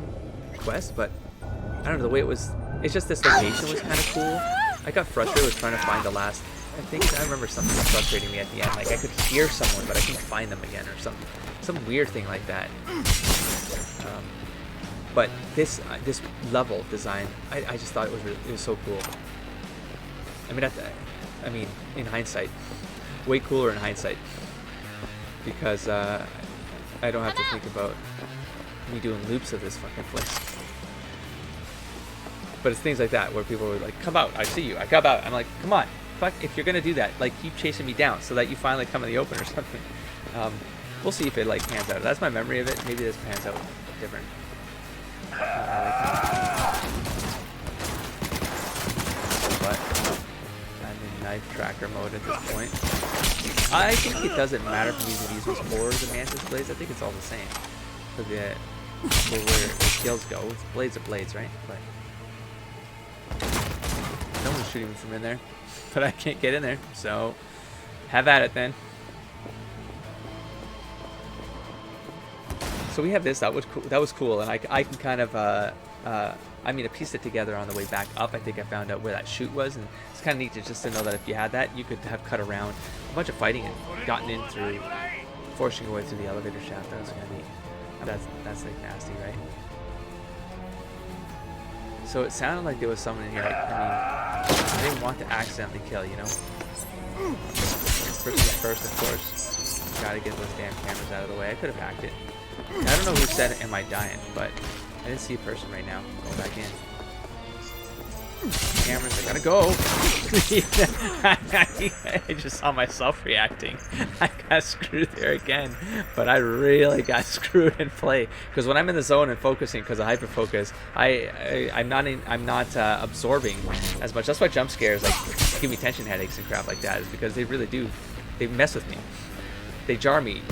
S1: quest, but I don't know, the way it was. It's just this location was kind of cool. I got frustrated with trying to find the last. I remember something was frustrating me at the end. Like I could hear someone, but I couldn't find them again, or some weird thing like that. But this level design, I just thought it was so cool. I mean, in hindsight, way cooler in hindsight, because I don't have to think about me doing loops of this fucking place. But it's things like that where people were like, come out, I see you, I come out. I'm like, come on, fuck, if you're gonna do that, like keep chasing me down so that you finally come in the open or something. We'll see if it like pans out. That's my memory of it. Maybe this pans out different. But I'm in knife tracker mode at this point. I think it doesn't matter if I'm using these ones or the Mantis blades. I think it's all the same. For where the skills go. It's blades are blades, right? But no one's shooting me from in there. But I can't get in there, so have at it then. So we have this. That was cool. That was cool, and I can kind of I mean, I pieced it together on the way back up. I think I found out where that chute was, and it's kind of neat just to know that if you had that, you could have cut around a bunch of fighting and gotten in through, forcing your way through the elevator shaft. That was kind of neat. That's like nasty, right? So it sounded like there was someone in here. Like, I mean, I didn't want to accidentally kill, you know. First things first, of course. Gotta get those damn cameras out of the way. I could have hacked it. I don't know who said "Am I dying?" but I didn't see a person right now. Go back in. Cameras, I gotta go. I just saw myself reacting. I got screwed there again, but I really got screwed in play because when I'm in the zone and focusing because of hyperfocus, I'm not absorbing as much. That's why jump scares like give me tension headaches and crap like that, is because they really do. They mess with me. They jar me.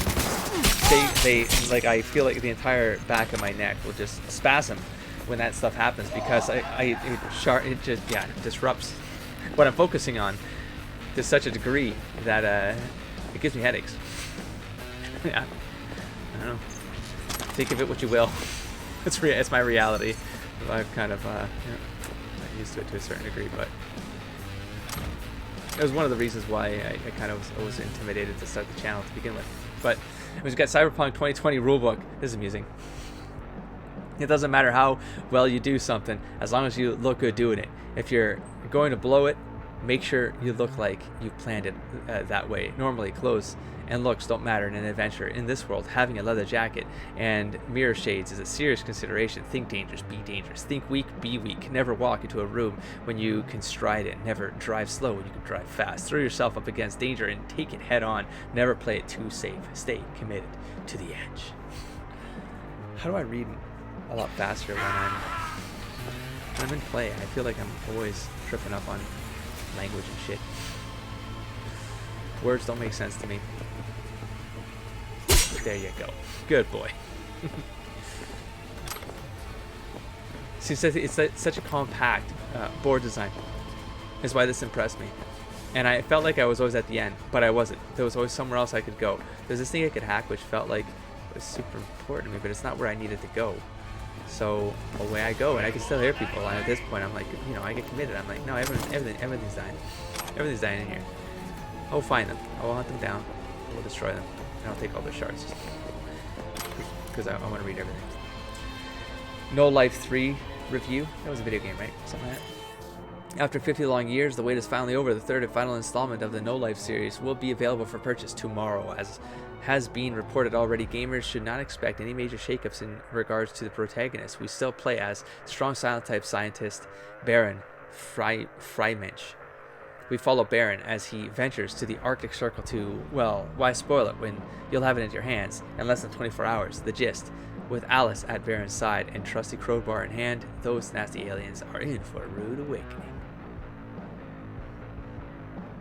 S1: They like, I feel like the entire back of my neck will just spasm when that stuff happens because it just disrupts what I'm focusing on to such a degree that it gives me headaches. Yeah, I don't know. Think of it what you will. It's my reality. I've kind of not used to it to a certain degree, but it was one of the reasons why I kind of was intimidated to start the channel to begin with. But we've got Cyberpunk 2020 rulebook. This is amusing. It doesn't matter how well you do something, as long as you look good doing it. If you're going to blow it, make sure you look like you planned it that way. Normally, clothes and looks don't matter in an adventure. In this world, having a leather jacket and mirror shades is a serious consideration. Think dangerous, be dangerous. Think weak, be weak. Never walk into a room when you can stride it. Never drive slow when you can drive fast. Throw yourself up against danger and take it head on. Never play it too safe. Stay committed to the edge. How do I read a lot faster when I'm in play? I feel like I'm always tripping up on language and shit. Words don't make sense to me. There you go. Good boy. See, it's such a compact board design. Is why this impressed me. And I felt like I was always at the end, but I wasn't. There was always somewhere else I could go. There's this thing I could hack which felt like it was super important to me, but it's not where I needed to go. So away I go, and I can still hear people. And at this point, I'm like, you know, I get committed. I'm like, no, everything's dying. Everything's dying in here. I'll find them. I will hunt them down. We'll destroy them. And I'll take all their shards. Because I want to read everything. No Life 3 review. That was a video game, right? Something like that. After 50 long years, the wait is finally over. The third and final installment of the No Life series will be available for purchase tomorrow. As has been reported already, gamers should not expect any major shakeups in regards to the protagonist. We still play as strong silent type scientist Baron Freimensch. We follow Baron as he ventures to the Arctic Circle to, well, why spoil it when you'll have it in your hands in less than 24 hours. The gist. With Alice at Baron's side and trusty crowbar in hand, those nasty aliens are in for a rude awakening.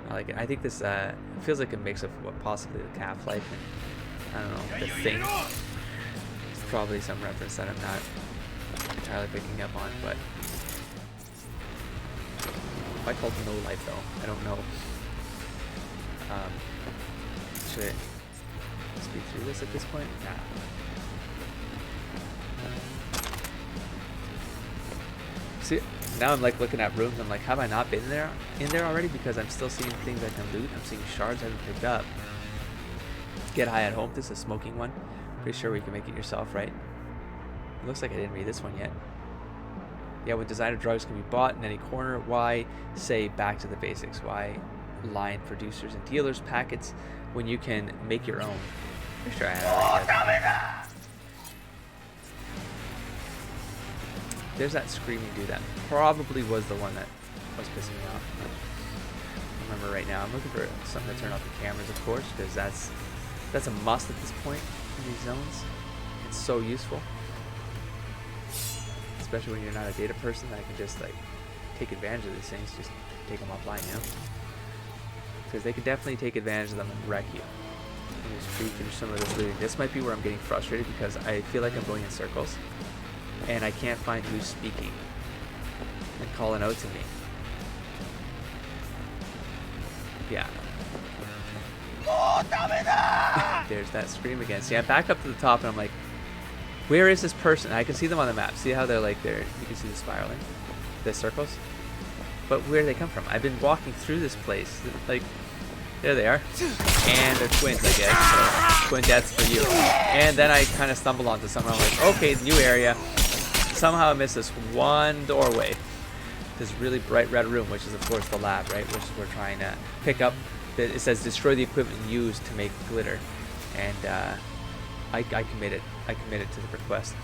S1: I like it. I think this feels like a mix of what possibly the Half-Life and, I don't know, the Thing. It's probably some reference that I'm not entirely picking up on, but I called No Life though. I don't know. Should I speed through this at this point? Nah. See, now I'm like looking at rooms. I'm like, have I not been in there already? Because I'm still seeing things I can loot. I'm seeing shards I haven't picked up. Get high at home. This is a smoking one. Pretty sure we can make it yourself, right? It looks like I didn't read this one yet. Yeah, when designer drugs can be bought in any corner, why say back to the basics? Why line producers and dealers packets when you can make your own? Pretty sure I had that. There's that screaming dude. That probably was the one that was pissing me off. I remember right now. I'm looking for something to turn off the cameras, of course, because that's a must at this point in these zones. It's so useful. Especially when you're not a data person, I can just like take advantage of these things, just take them offline, you know. because they could definitely take advantage of them and wreck you. And just finish some of this looting. This might be where I'm getting frustrated because I feel like I'm going in circles and I can't find who's speaking and calling out to me. Yeah. There's that scream again. See, I'm back up to the top and I'm like, where is this person? I can see them on the map. See how they're like there? You can see the spiraling, the circles. But where do they come from? I've been walking through this place. Like, there they are. And they're twins, I guess. So, twin deaths for you. And then I kind of stumble onto something. I'm like, okay, new area. Somehow I missed this one doorway. This really bright red room, which is of course the lab, right? Which we're trying to pick up. It says destroy the equipment used to make glitter. And I committed. I committed to the request.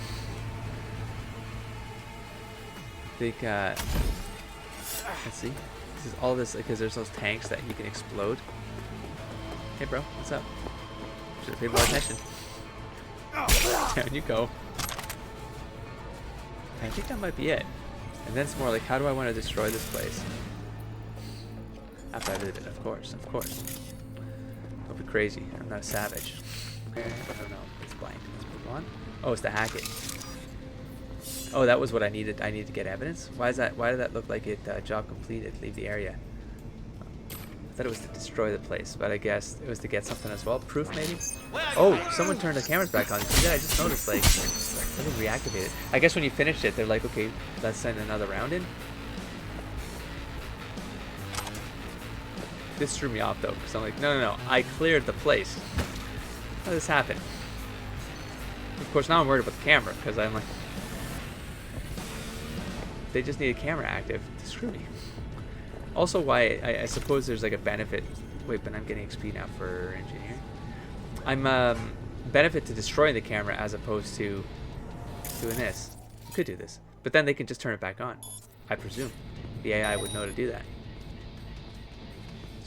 S1: I think, let's see. This is all this because there's those tanks that you can explode. Hey, bro, what's up? Should have paid more attention. Down you go. I think that might be it. And then it's more like, how do I want to destroy this place? After I did it, of course, of course. Don't be crazy. I'm not a savage. I don't know. It's blank. Let's move on. Oh, it's to hack it. Oh, that was what I needed. I need to get evidence. Why is that? Why did that look like it? Job completed. Leave the area. I thought it was to destroy the place, but I guess it was to get something as well. Proof, maybe. Oh, someone turned the cameras back on. See that? I just noticed, like, something reactivated. I guess when you finished it, they're like, okay, let's send another round in. This threw me off though, because I'm like, no, I cleared the place. How did this happen? Of course, now I'm worried about the camera, because I'm like, they just need a camera active to screw me. Also, why I suppose there's like a benefit. Wait, but I'm getting XP now for engineering. I'm benefit to destroying the camera as opposed to doing this. You could do this, but then they can just turn it back on. I presume the AI would know to do that.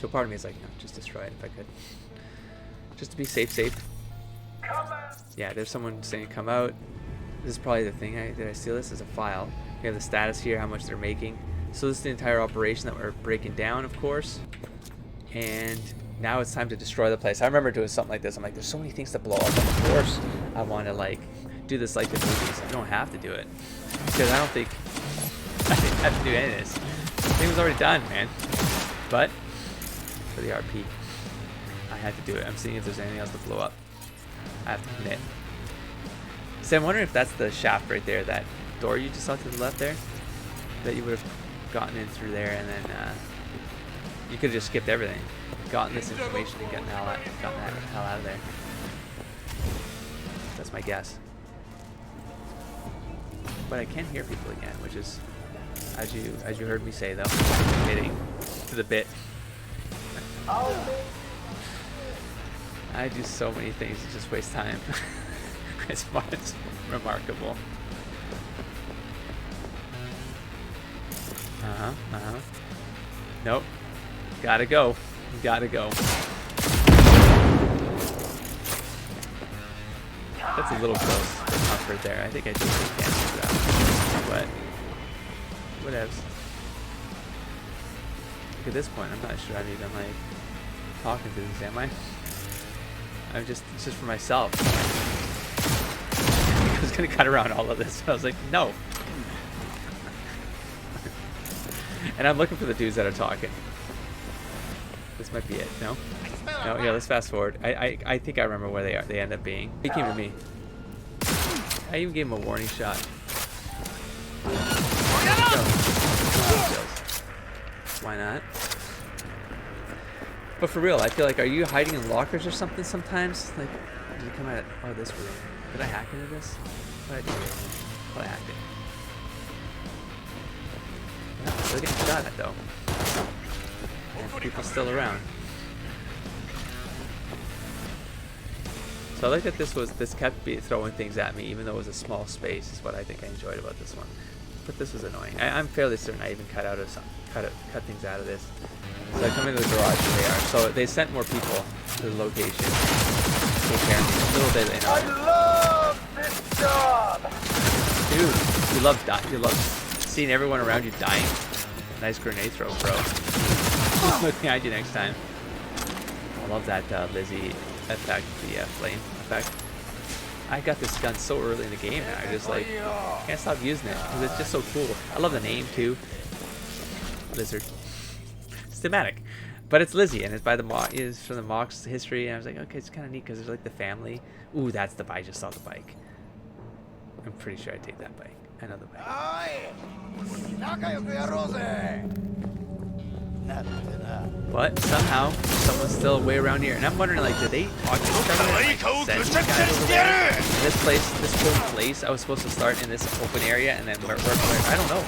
S1: So part of me is like, no, just destroy it if I could, just to be safe. Yeah, there's someone saying come out. This is probably the thing. Did I steal this? As a file. We have the status here, how much they're making. So this is the entire operation that we're breaking down, of course. And now it's time to destroy the place. I remember doing something like this. I'm like, there's so many things to blow up. Of course, I want to like do this like the movies. I don't have to do it because I don't think I didn't have to do any of this. The thing was already done, man. But for the RP, I had to do it. I'm seeing if there's anything else to blow up. I have to commit. So I'm wondering if that's the shaft right there, that door you just saw to the left there, that you would have gotten in through there, and then you could have just skipped everything, gotten this information, and gotten the hell out of there. That's my guess. But I can hear people again, which is, as you heard me say though, committing to the bit. I do so many things to just waste time. It's remarkable. Nope. Gotta go. Gotta go. That's a little close for comfort there. I think I just can't do that. But whatevs. Look, at this point, I'm not sure I'm even like talking to this, am I? It's just for myself. I was gonna cut around all of this. I was like, no. And I'm looking for the dudes that are talking. This might be it. No? No, yeah, let's fast forward. I think I remember where they are. They end up being. He came to me. I even gave him a warning shot. Why not? But for real, I feel like, are you hiding in lockers or something sometimes? Like, did you come out of, oh, this room. Did I hack into this? What did I do? What, I hacked it? No, still getting shot at though. And people still around. So I like that this kept throwing things at me, even though it was a small space, is what I think I enjoyed about this one. But this was annoying. I'm fairly certain I even cut things out of this. So I come into the garage and they are. So they sent more people to the location. Take care of me. A little bit in. I love this job! Dude, you love seeing everyone around you dying. Nice grenade throw, bro. Look behind you next time. love that Lizzie effect, the flame effect. I got this gun so early in the game, and I just like can't stop using it because it's just so cool. I love the name too, Lizard. It's thematic, but it's Lizzie, and it's by the is from the Mox history. And I was like, okay, it's kind of neat because there's like the family. Ooh, that's the bike. I just saw the bike. I'm pretty sure I take that bike. I know the bike. But somehow someone's still way around here, and I'm wondering, like, did they talk to each other? Like, send these guys over there? This whole place, I was supposed to start in this open area and then work there. I don't know,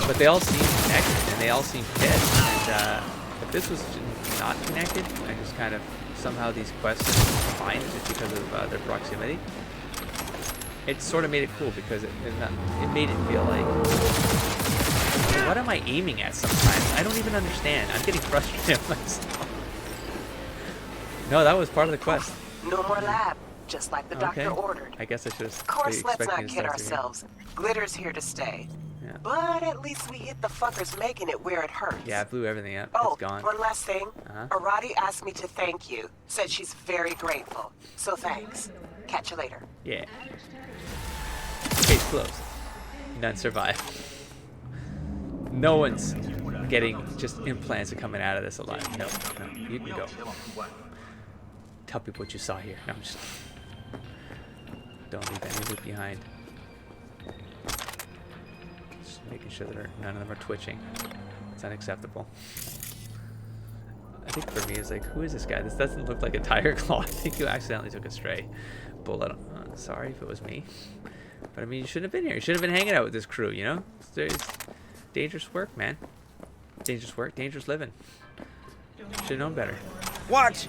S1: but they all seem connected and they all seem pissed. And if this was not connected, I just kind of somehow these quests are fine just because of their proximity. It sort of made it cool because it made it feel like. What am I aiming at sometimes? I don't even understand. I'm getting frustrated myself. No, that was part of the quest.
S6: No more lab, just like the doctor ordered.
S1: I guess I should have.
S6: Of course, let's not kid ourselves. Glitter's here to stay.
S1: Yeah.
S6: But at least we hit the fuckers making it where it hurts.
S1: Yeah, I blew everything up.
S6: Oh,
S1: it's gone.
S6: One last thing. Arati asked me to thank you. Said she's very grateful. So thanks. Catch you later.
S1: Yeah. Case closed. None survive. No one's getting just implants are coming out of this alive. No, you can go. Tell people what you saw here. No, I'm just don't leave any loot behind. Just making sure that none of them are twitching. It's unacceptable. I think for me, it's like, who is this guy? This doesn't look like a tiger claw. I think you accidentally took a stray bullet. Sorry if it was me, but I mean, you shouldn't have been here. You should have been hanging out with this crew. You know, it's dangerous work, man. Dangerous work, dangerous living. Should have known better.
S12: Watch!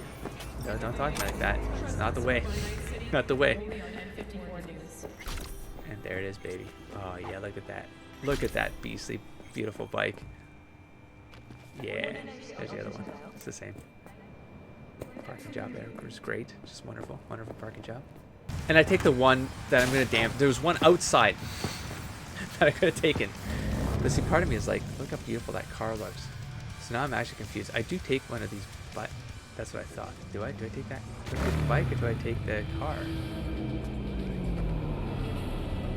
S1: No, don't talk like that. It's not the way. Not the way. And there it is, baby. Oh yeah, look at that. Look at that beastly, beautiful bike. Yeah, there's the other one. It's the same. Parking job there was great. Just wonderful, wonderful parking job. And I take the one that I'm gonna damn. There was one outside that I could have taken. But see, part of me is like, look how beautiful that car looks. So now I'm actually confused. I do take one of these, but that's what I thought. Do I take that? Do I take the bike or do I take the car? I'm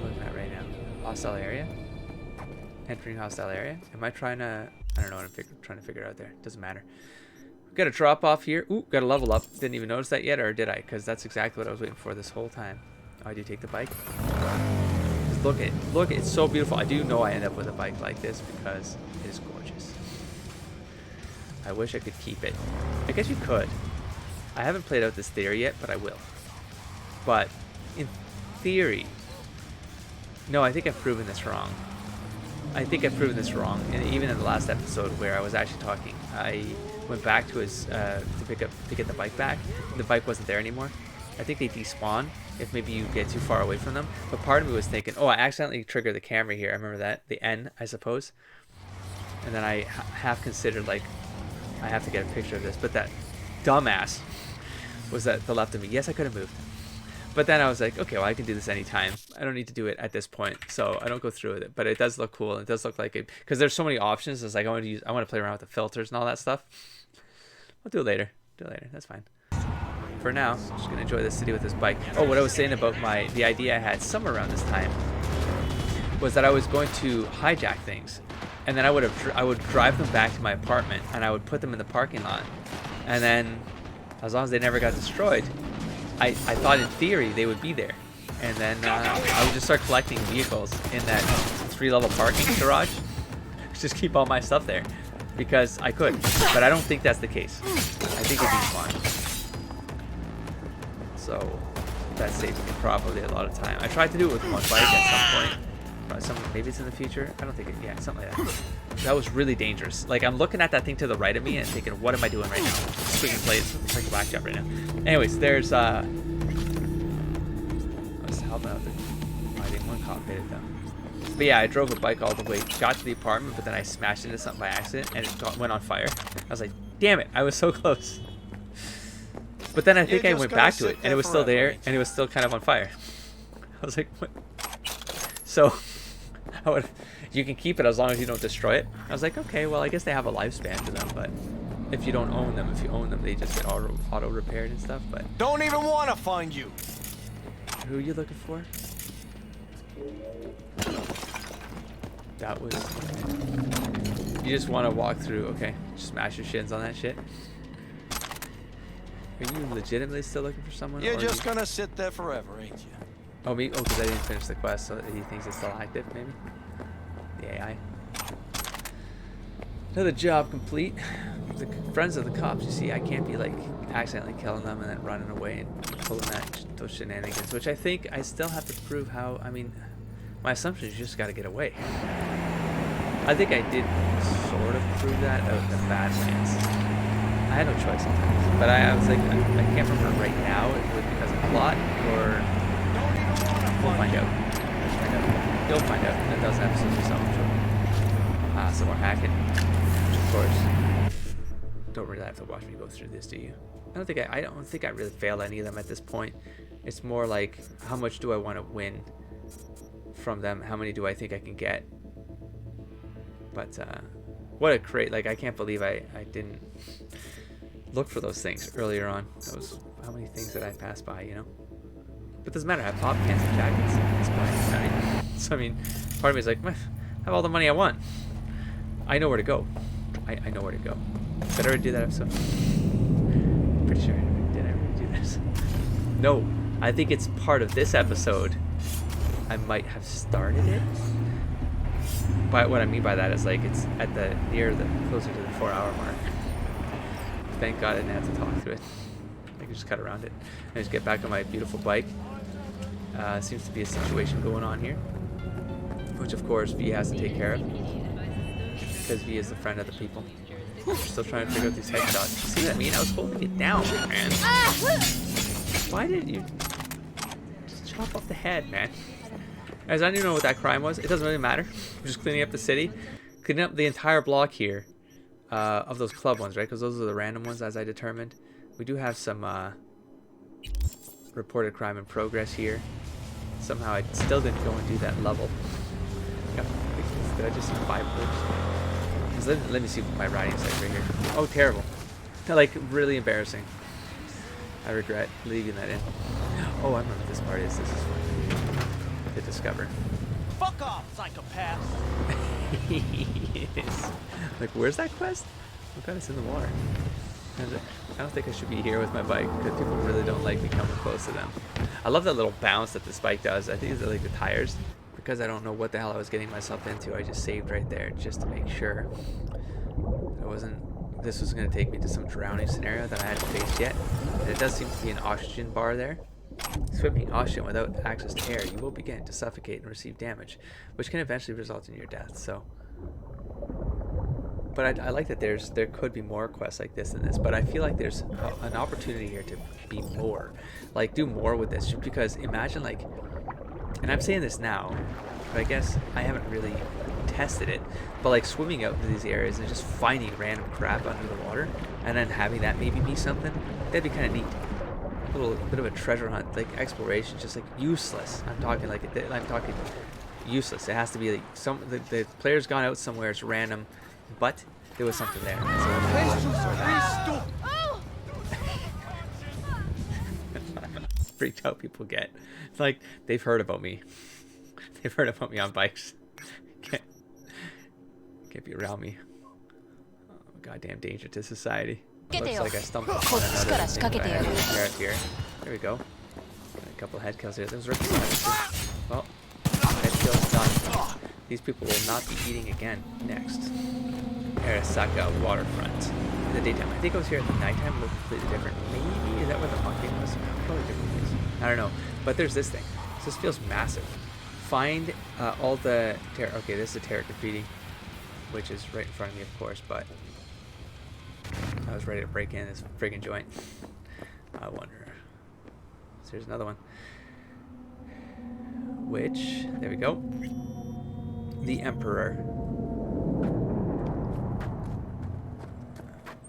S1: looking at right now. Hostile area? Entering hostile area? Am I trying to... I don't know what I'm trying to figure out there. Doesn't matter. Got a drop off here. Ooh, got a level up. Didn't even notice that yet, or did I? Because that's exactly what I was waiting for this whole time. Oh, I do take the bike. Just look at it. Look, it's so beautiful. I do know I end up with a bike like this because it is gorgeous. I wish I could keep it. I guess you could. I haven't played out this theory yet, but I will. But in theory, no, I think I've proven this wrong. And even in the last episode where I was actually talking, I went back to his to get the bike back. And the bike wasn't there anymore. I think they despawn if maybe you get too far away from them. But part of me was thinking, oh, I accidentally triggered the camera here. I remember that, the N, I suppose. And then I half considered like I have to get a picture of this, but that dumbass was at the left of me. Yes, I could have moved. But then I was like, okay, well, I can do this anytime. I don't need to do it at this point, so I don't go through with it. But it does look cool. It does look like it because there's so many options. It's like I want to play around with the filters and all that stuff. I'll do it later. That's fine. For now, I'm just gonna enjoy the city with this bike. Oh, what I was saying about the idea I had somewhere around this time was that I was going to hijack things, and then I would drive them back to my apartment, and I would put them in the parking lot, and then as long as they never got destroyed, I thought in theory they would be there, and then I would just start collecting vehicles in that 3-level parking garage. Just keep all my stuff there because I could, but I don't think that's the case. I think it'd be fun. So that saves me probably a lot of time. I tried to do it with one bike at some point. Maybe it's in the future. I don't think it. Yeah, something like that. That was really dangerous. Like I'm looking at that thing to the right of me and thinking, what am I doing right now? Swinging blades. It's like a black jump right now. Anyways, there's I was helping out there. I didn't want to hit it though. But yeah, I drove a bike all the way, got to the apartment, but then I smashed into something by accident and it went on fire. I was like, damn it, I was so close. But then I think I went back to it and it was still there and it was still kind of on fire. I was like, what? So you can keep it as long as you don't destroy it. I was like, okay, well, I guess they have a lifespan to them, but if you don't own them. If you own them, they just get auto repaired and stuff. But
S9: don't even want to find you.
S1: Who are you looking for? That was. You just want to walk through, okay? Just smash your shins on that shit. Are you legitimately still looking for someone?
S9: You're just gonna sit there forever, ain't you?
S1: Oh, me? Oh, because I didn't finish the quest, so he thinks it's still active, maybe? The AI. Another job complete. The friends of the cops, you see, I can't be like accidentally killing them and then running away and pulling those shenanigans, which I think I still have to prove how. I mean, my assumption is you just got to get away. I think I did sort of prove that out in the Badlands. I had no choice sometimes, but I was like, I can't remember right now if it was because of plot or we'll find out. You'll find out in 1,000 episodes or something. Some more hacking, which of course don't really have to watch me go through this, do you? I don't think I really failed any of them at this point. It's more like, how much do I want to win from them? How many do I think I can get? But what a crate! Like, I can't believe I didn't look for those things earlier on. Those, how many things did I pass by, you know? But it doesn't matter. I have pop cans and jackets. It's fine. So I mean, part of me is like, I have all the money I want. I know where to go. I know where to go. Did I already do that episode? Pretty sure. Did I already do this? No. I think it's part of this episode. I might have started it. But what I mean by that is, like, it's at the closer to the 4-hour mark. Thank God I didn't have to talk through it. I could just cut around it. I just get back on my beautiful bike. Seems to be a situation going on here, which of course V has to take care of, because V is the friend of the people. We're still trying to figure out these headshots. See what I mean? I was holding it down, man. Why didn't you just chop off the head, man? As I don't even know what that crime was. It doesn't really matter. We're just cleaning up the city, cleaning up the entire block here of those club ones, right? Because those are the random ones, as I determined. We do have some reported crime in progress here. Somehow I still didn't go and do that level. Yep. Did I just see 5 groups? Let me see my riding site right here. Oh, terrible. Like, really embarrassing. I regret leaving that in. Oh, I remember what this part is. This is fun to discover.
S9: Fuck off, psychopath!
S1: It is. Like, where's that quest? Oh god, it's in the water. I don't think I should be here with my bike because people really don't like me coming close to them. I love that little bounce that this bike does. I think it's like the tires. Because I don't know what the hell I was getting myself into, I just saved right there just to make sure this was going to take me to some drowning scenario that I hadn't faced yet. And it does seem to be an oxygen bar there. Swimming oxygen without access to air, you will begin to suffocate and receive damage, which can eventually result in your death. So, but I like that there could be more quests like this than this, but I feel like there's an opportunity here to be more, like do more with this, just because imagine like, and I'm saying this now, but I guess I haven't really tested it, but like swimming out into these areas and just finding random crap under the water and then having that maybe be something, that'd be kind of neat. A little bit of a treasure hunt, like exploration, just like useless. I'm talking useless. It has to be like the player's gone out somewhere, it's random, but there was something there. So freaked out people get. It's like they've heard about me. They've heard about me on bikes. Can't be around me. Oh, goddamn danger to society. Looks like I stumbled upon another thing here. There we go. Got a couple head kills here. Those rookies. Well, head kills done. These people will not be eating again next. Arasaka waterfront. In the daytime. I think I was here at the nighttime. It looked completely different. Maybe is that where the monkey was? Probably different place. I don't know. But there's this thing. This feels massive. Find all the terror. Okay, this is a terror graffiti, which is right in front of me, of course. But I was ready to break in this friggin' joint. I wonder. So here's another one. Which, there we go. The Emperor.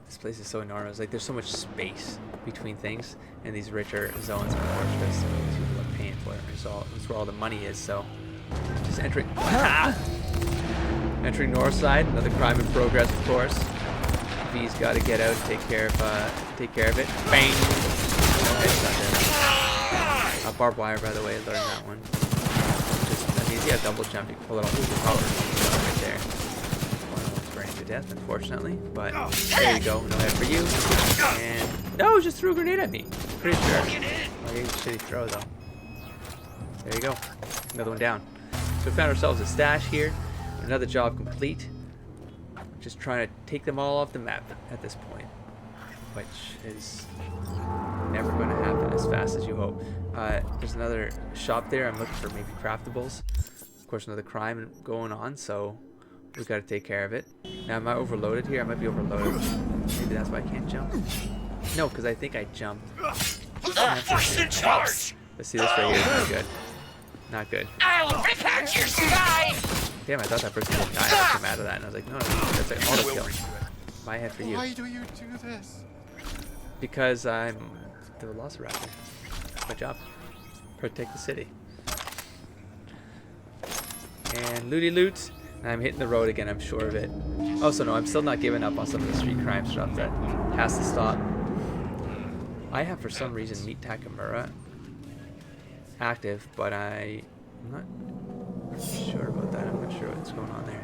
S1: This place is so enormous. Like, there's so much space between things, and these richer zones are more just people are paying for it. It's where all the money is. So, just entering. Entering north side. Another crime in progress, of course. V's got to get out and take care of it. Bang! No headshot there. Barbed wire, by the way, learned that one. That means double jump. You can pull it off with the power right there. One almost burned to death, unfortunately. But there you go. No head for you. And no, just threw a grenade at me. Pretty sure. Oh, yeah, shitty throw though. There you go. Another one down. So we found ourselves a stash here. Another job complete. Just trying to take them all off the map at this point, which is never going to happen as fast as you hope. There's another shop there. I'm looking for maybe craftables. Of course, another crime going on, so we've got to take care of it. Now, am I overloaded here? I might be overloaded. Maybe that's why I can't jump. No, because I think I jumped.
S7: First in charge.
S1: Let's see, this right here is not good. Not good.
S7: I'll rip out your sky.
S1: Damn, I thought that person would die. I came out of that, and I was like, no, that's an auto kill. My head for you.
S12: Why do you do this?
S1: Because I'm the Velociraptor. That's my job. Protect the city. And looty loot. And I'm hitting the road again, I'm sure of it. Also, no, I'm still not giving up on some of the street crime stuff that has to stop. I have, for some reason, Meet Takamura active, but I'm not sure about that. I'm not sure what's going on there.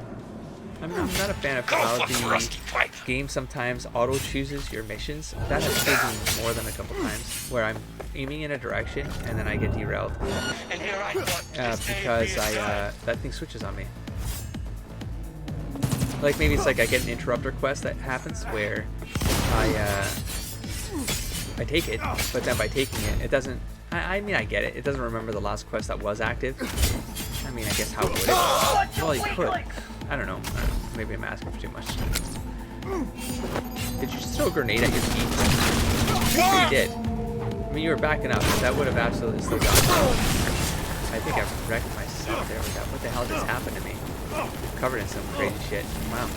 S1: I'm not a fan of how the game sometimes auto chooses your missions. That has taken me more than a couple times, where I'm aiming in a direction and then I get derailed because that thing switches on me. Like maybe it's like I get an interrupter quest that happens where I take it, but then by taking it, it doesn't. I mean, I get it. It doesn't remember the last quest that was active. I mean, I guess how would it? Well, you could. I don't know. Maybe I'm asking for too much. Did you just throw a grenade at your feet? I'm sure you did. I mean, you were backing up. That would have absolutely still got me. I think I've wrecked myself there with that. What the hell just happened to me? Covered in some crazy shit. Wow. I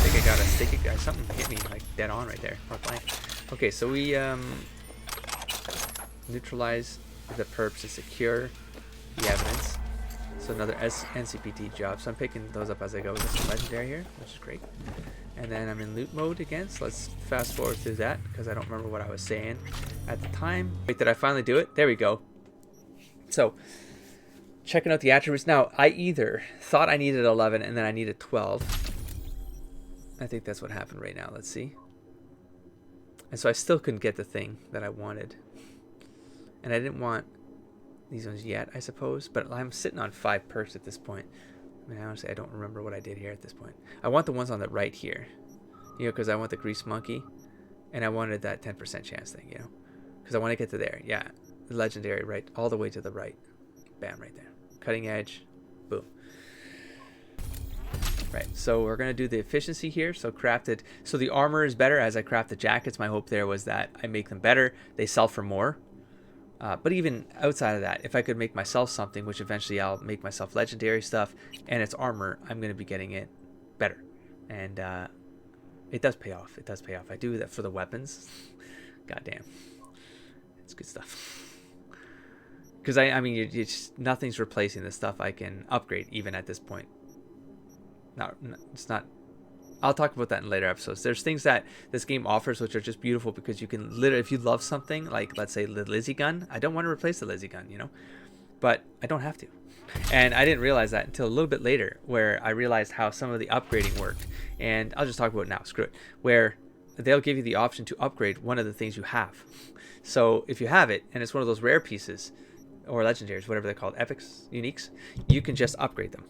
S1: think I got a sticky guy. Something hit me like dead on right there. Okay, so we neutralize the perps to secure the evidence. So another NCPT job. So I'm picking those up as I go. There's some legendary here, which is great. And then I'm in loot mode again. So let's fast forward through that because I don't remember what I was saying at the time. Wait, did I finally do it? There we go. So checking out the attributes. Now, I either thought I needed 11 and then I needed 12. I think that's what happened right now. Let's see. And so I still couldn't get the thing that I wanted. And I didn't want these ones yet, I suppose. But I'm sitting on 5 perks at this point. I mean, honestly, I don't remember what I did here at this point. I want the ones on the right here. You know, because I want the grease monkey. And I wanted that 10% chance thing, you know. Because I want to get to there. Yeah, the legendary right, all the way to the right. Bam, right there. Cutting edge. Boom. Right, so we're going to do the efficiency here. So crafted. So the armor is better as I craft the jackets. My hope there was that I make them better. They sell for more. But even outside of that, if I could make myself something, which eventually I'll make myself legendary stuff, and it's armor, I'm going to be getting it better. And it does pay off. It does pay off. I do that for the weapons. Goddamn. It's good stuff. Because, I mean, nothing's replacing the stuff I can upgrade, even at this point. No, it's not. I'll talk about that in later episodes. There's things that this game offers which are just beautiful because you can literally, if you love something, like let's say the Lizzie gun, I don't want to replace the Lizzie gun, you know, but I don't have to. And I didn't realize that until a little bit later, where I realized how some of the upgrading worked. And I'll just talk about it now, screw it, where they'll give you the option to upgrade one of the things you have. So if you have it and it's one of those rare pieces or legendaries, whatever they're called, epics, uniques, you can just upgrade them.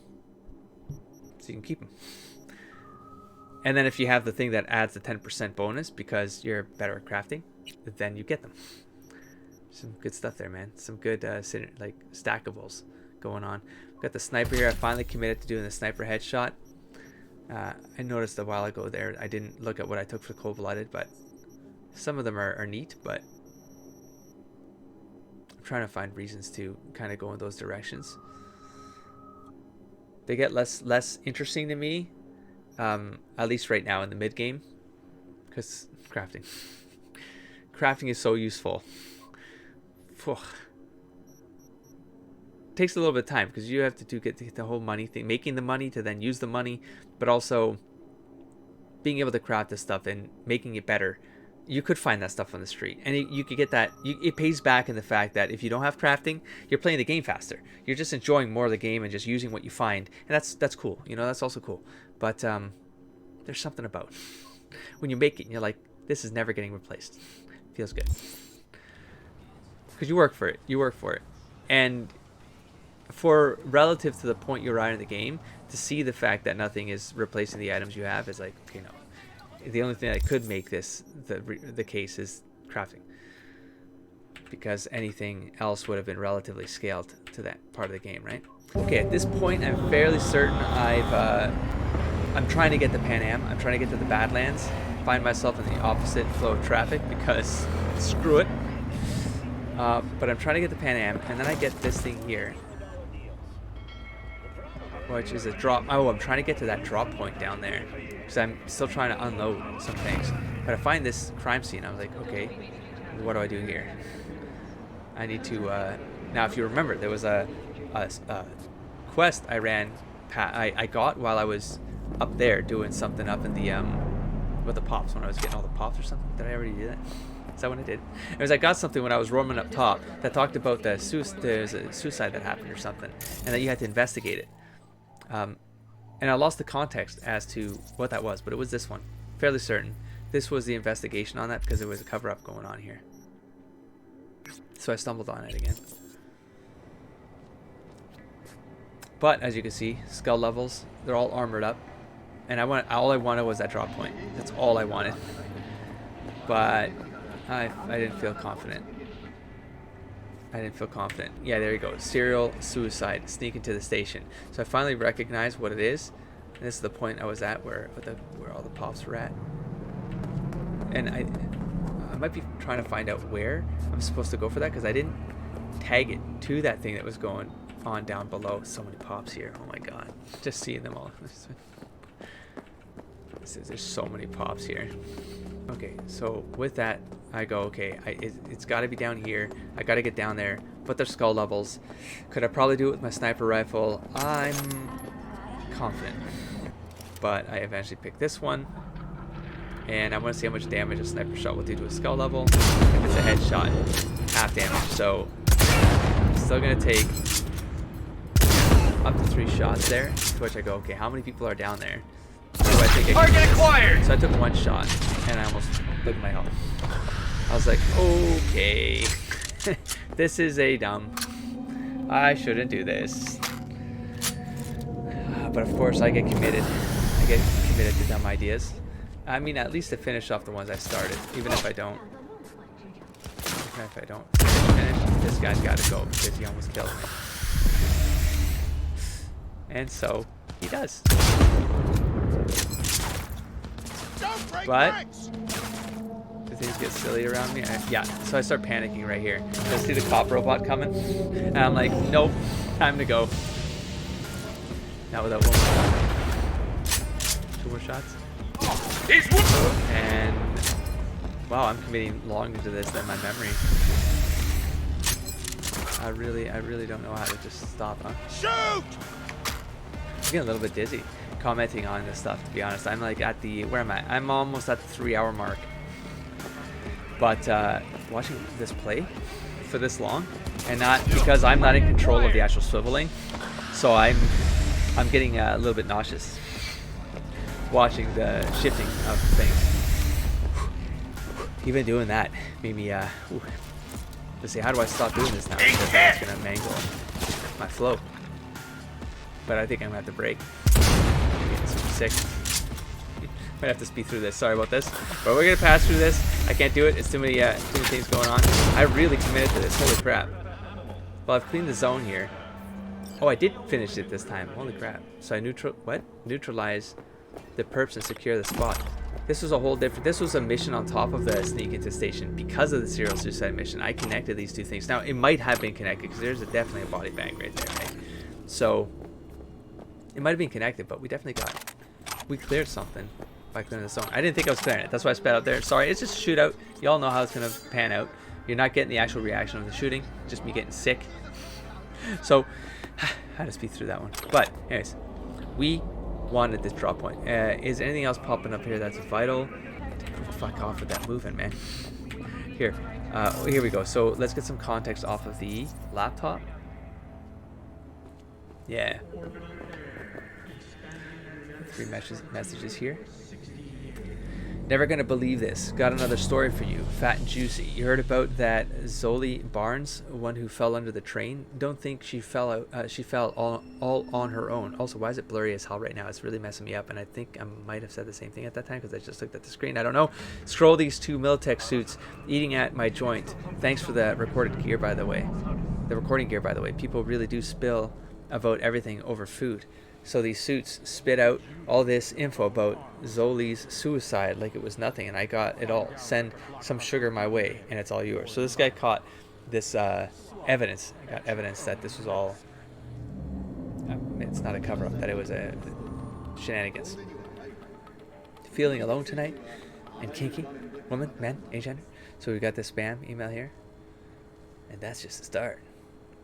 S1: So you can keep them. And then if you have the thing that adds the 10% bonus because you're better at crafting, then you get them. Some good stuff there, man. Some good like stackables going on. Got the sniper here. I finally committed to doing the sniper headshot. I noticed a while ago there, I didn't look at what I took for cold-blooded, but some of them are neat, but I'm trying to find reasons to kind of go in those directions. They get less interesting to me. At least right now in the mid game, because crafting is so useful. Takes a little bit of time because you have to get the whole money thing, making the money to then use the money, but also being able to craft this stuff and making it better, you could find that stuff on the street, and you could get that. It pays back in the fact that if you don't have crafting, you're playing the game faster. You're just enjoying more of the game and just using what you find, and that's cool. You know, that's also cool. But there's something about when you make it and you're like, this is never getting replaced. Feels good because you work for it. You work for it, and for relative to the point you're at in the game, to see the fact that nothing is replacing the items you have is like, you know. The only thing that could make this the case is crafting, because anything else would have been relatively scaled to that part of the game, right? Okay, at this point, I'm fairly certain I'm trying to get the Pan Am. I'm trying to get to the Badlands. Find myself in the opposite flow of traffic because screw it. But I'm trying to get the Pan Am, and then I get this thing here, which is a drop. Oh, I'm trying to get to that drop point down there. Because I'm still trying to unload some things. But I find this crime scene. I was like, okay, what do I do here? I need to... now, if you remember, there was a quest I ran... I got while I was up there doing something up in the... with the pops, when I was getting all the pops or something. Did I already do that? Is that what I did? It was I got something when I was roaming up top that talked about there's a suicide that happened or something. And that you had to investigate it. And I lost the context as to what that was, but it was this one. Fairly certain. This was the investigation on that because there was a cover-up going on here. So I stumbled on it again. But as you can see, skull levels, they're all armored up. And all I wanted was that drop point. That's all I wanted. But I didn't feel confident. Yeah, there you go. Serial suicide. Sneak into the station. So I finally recognized what it is. And this is the point I was at where all the pops were at. And I might be trying to find out where I'm supposed to go for that because I didn't tag it to that thing that was going on down below. So many pops here. Oh my god. Just seeing them all. There's so many pops here. Okay, so with that, I go, okay, it's got to be down here. I got to get down there, but they're skull levels. Could I probably do it with my sniper rifle? I'm confident. But I eventually picked this one. And I want to see how much damage a sniper shot will do to a skull level. If it's a headshot, half damage. So, I'm still going to take up to 3 shots there. To which I go, okay, how many people are down there?
S7: Target acquired!
S1: So I took 1 shot, and I almost looked at my health. I was like, okay, this is a dumb. I shouldn't do this. But of course, I get committed. I get committed to dumb ideas. I mean, at least to finish off the ones I started, even if I don't. Even if I don't finish, this guy's got to go because he almost killed me. And so he does. But do things get silly around me? Yeah, so I start panicking right here. I see the cop robot coming, and I'm like, nope, time to go. Not without 1 more shot. 2 more shots. And wow, I'm committing longer to this than my memory. I really don't know how to just stop, huh? Shoot! I'm getting a little bit dizzy commenting on this stuff, to be honest. I'm like at the, where am I? I'm almost at the 3-hour mark. But watching this play for this long, and not because I'm not in control of the actual swiveling, so I'm getting a little bit nauseous watching the shifting of things. Even doing that made me let's see, how do I stop doing this now? Because that's gonna mangle my flow. But I think I'm gonna have to break. I'm getting super sick. Might have to speed through this. Sorry about this. But we're gonna pass through this. I can't do it. It's too many things going on. I really committed to this. Holy crap. Well, I've cleaned the zone here. Oh, I did finish it this time. Holy crap. So I neutralize the perps and secure the spot. This was a whole different, this was a mission on top of the sneak into station because of the serial suicide mission. I connected these 2 things. Now, it might have been connected because there's definitely a body bag right there, right? So, it might have been connected, but we definitely we cleared something by clearing the zone. I didn't think I was clearing it. That's why I sped out there. Sorry, it's just a shootout. Y'all know how it's going to pan out. You're not getting the actual reaction of the shooting, just me getting sick. So, I had to speed through that one. But, anyways, we wanted this drop point. Is anything else popping up here that's vital? Fuck off with that moving, man. Here we go. So let's get some context off of the laptop. Yeah. 3 messages here. Never gonna believe this. Got another story for you. Fat and juicy. You heard about that Zoe Barnes, one who fell under the train? Don't think she fell out. She fell all on her own. Also, why is it blurry as hell right now? It's really messing me up. And I think I might have said the same thing at that time because I just looked at the screen. I don't know. Scroll these 2 Militech suits eating at my joint. Thanks for the recorded gear, by the way. The recording gear, by the way. People really do spill about everything over food. So these suits spit out all this info about Zoli's suicide like it was nothing, and I got it all. Send some sugar my way, and it's all yours. So this guy caught this evidence. I got evidence that this was all. It's not a cover-up. That it was a shenanigans. Feeling alone tonight, and kinky, woman, man, agender. So we got this spam email here, and that's just the start.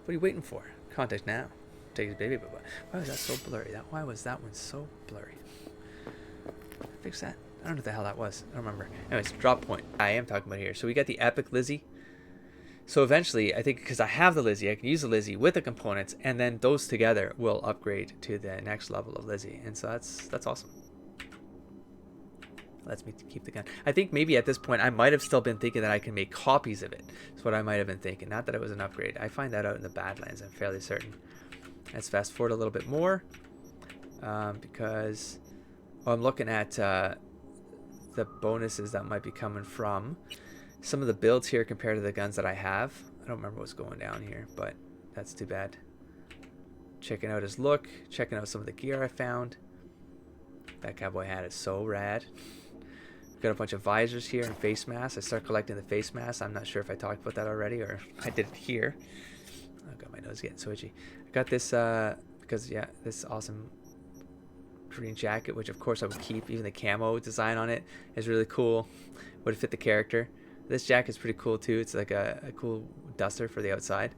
S1: What are you waiting for? Contact now. Take his baby, but why was that so blurry? Why was that one so blurry? Fix that. I don't know what the hell that was. I don't remember. Anyways, drop point. I am talking about here. So we got the epic Lizzie. So eventually, I think because I have the Lizzie, I can use the Lizzie with the components, and then those together will upgrade to the next level of Lizzie. And so that's awesome. Lets me keep the gun. I think maybe at this point I might have still been thinking that I can make copies of it. That's what I might have been thinking. Not that it was an upgrade. I find that out in the Badlands. I'm fairly certain. Let's fast forward a little bit more because I'm looking at the bonuses that might be coming from some of the builds here compared to the guns that I have. I don't remember what's going down here, but that's too bad. Checking out his look, checking out some of the gear I found. That cowboy hat is so rad. Got a bunch of visors here and face masks. I start collecting the face masks. I'm not sure if I talked about that already or I did it here. Oh god, my nose is getting so itchy. I got this because yeah, this awesome green jacket, which of course I would keep. Even the camo design on it is really cool. Would fit the character. This jacket's pretty cool too. It's like a cool duster for the outside.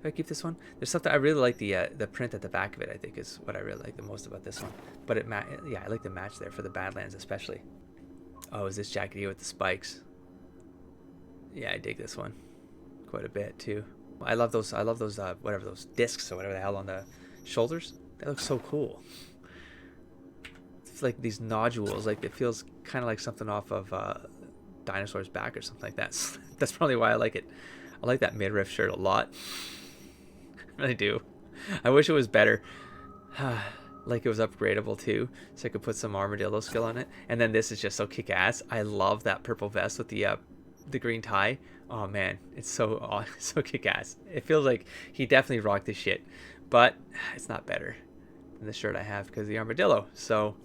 S1: Do I keep this one? There's something I really like the print at the back of it. I think is what I really like the most about this one. But yeah, I like the match there for the Badlands especially. Oh, is this jacket here with the spikes? Yeah, I dig this one quite a bit too. I love those whatever those discs or whatever the hell on the shoulders. They look so cool. It's like these nodules. Like it feels kind of like something off of Dinosaur's Back or something like that. That's probably why I like it. I like that midriff shirt a lot. I really do. I wish it was better. Like it was upgradable too, so I could put some armadillo skill on it. And then this is just so kick-ass. I love that purple vest with the green tie. Oh man, it's so kick-ass. It feels like he definitely rocked this shit, but it's not better than the shirt I have because of the armadillo. So,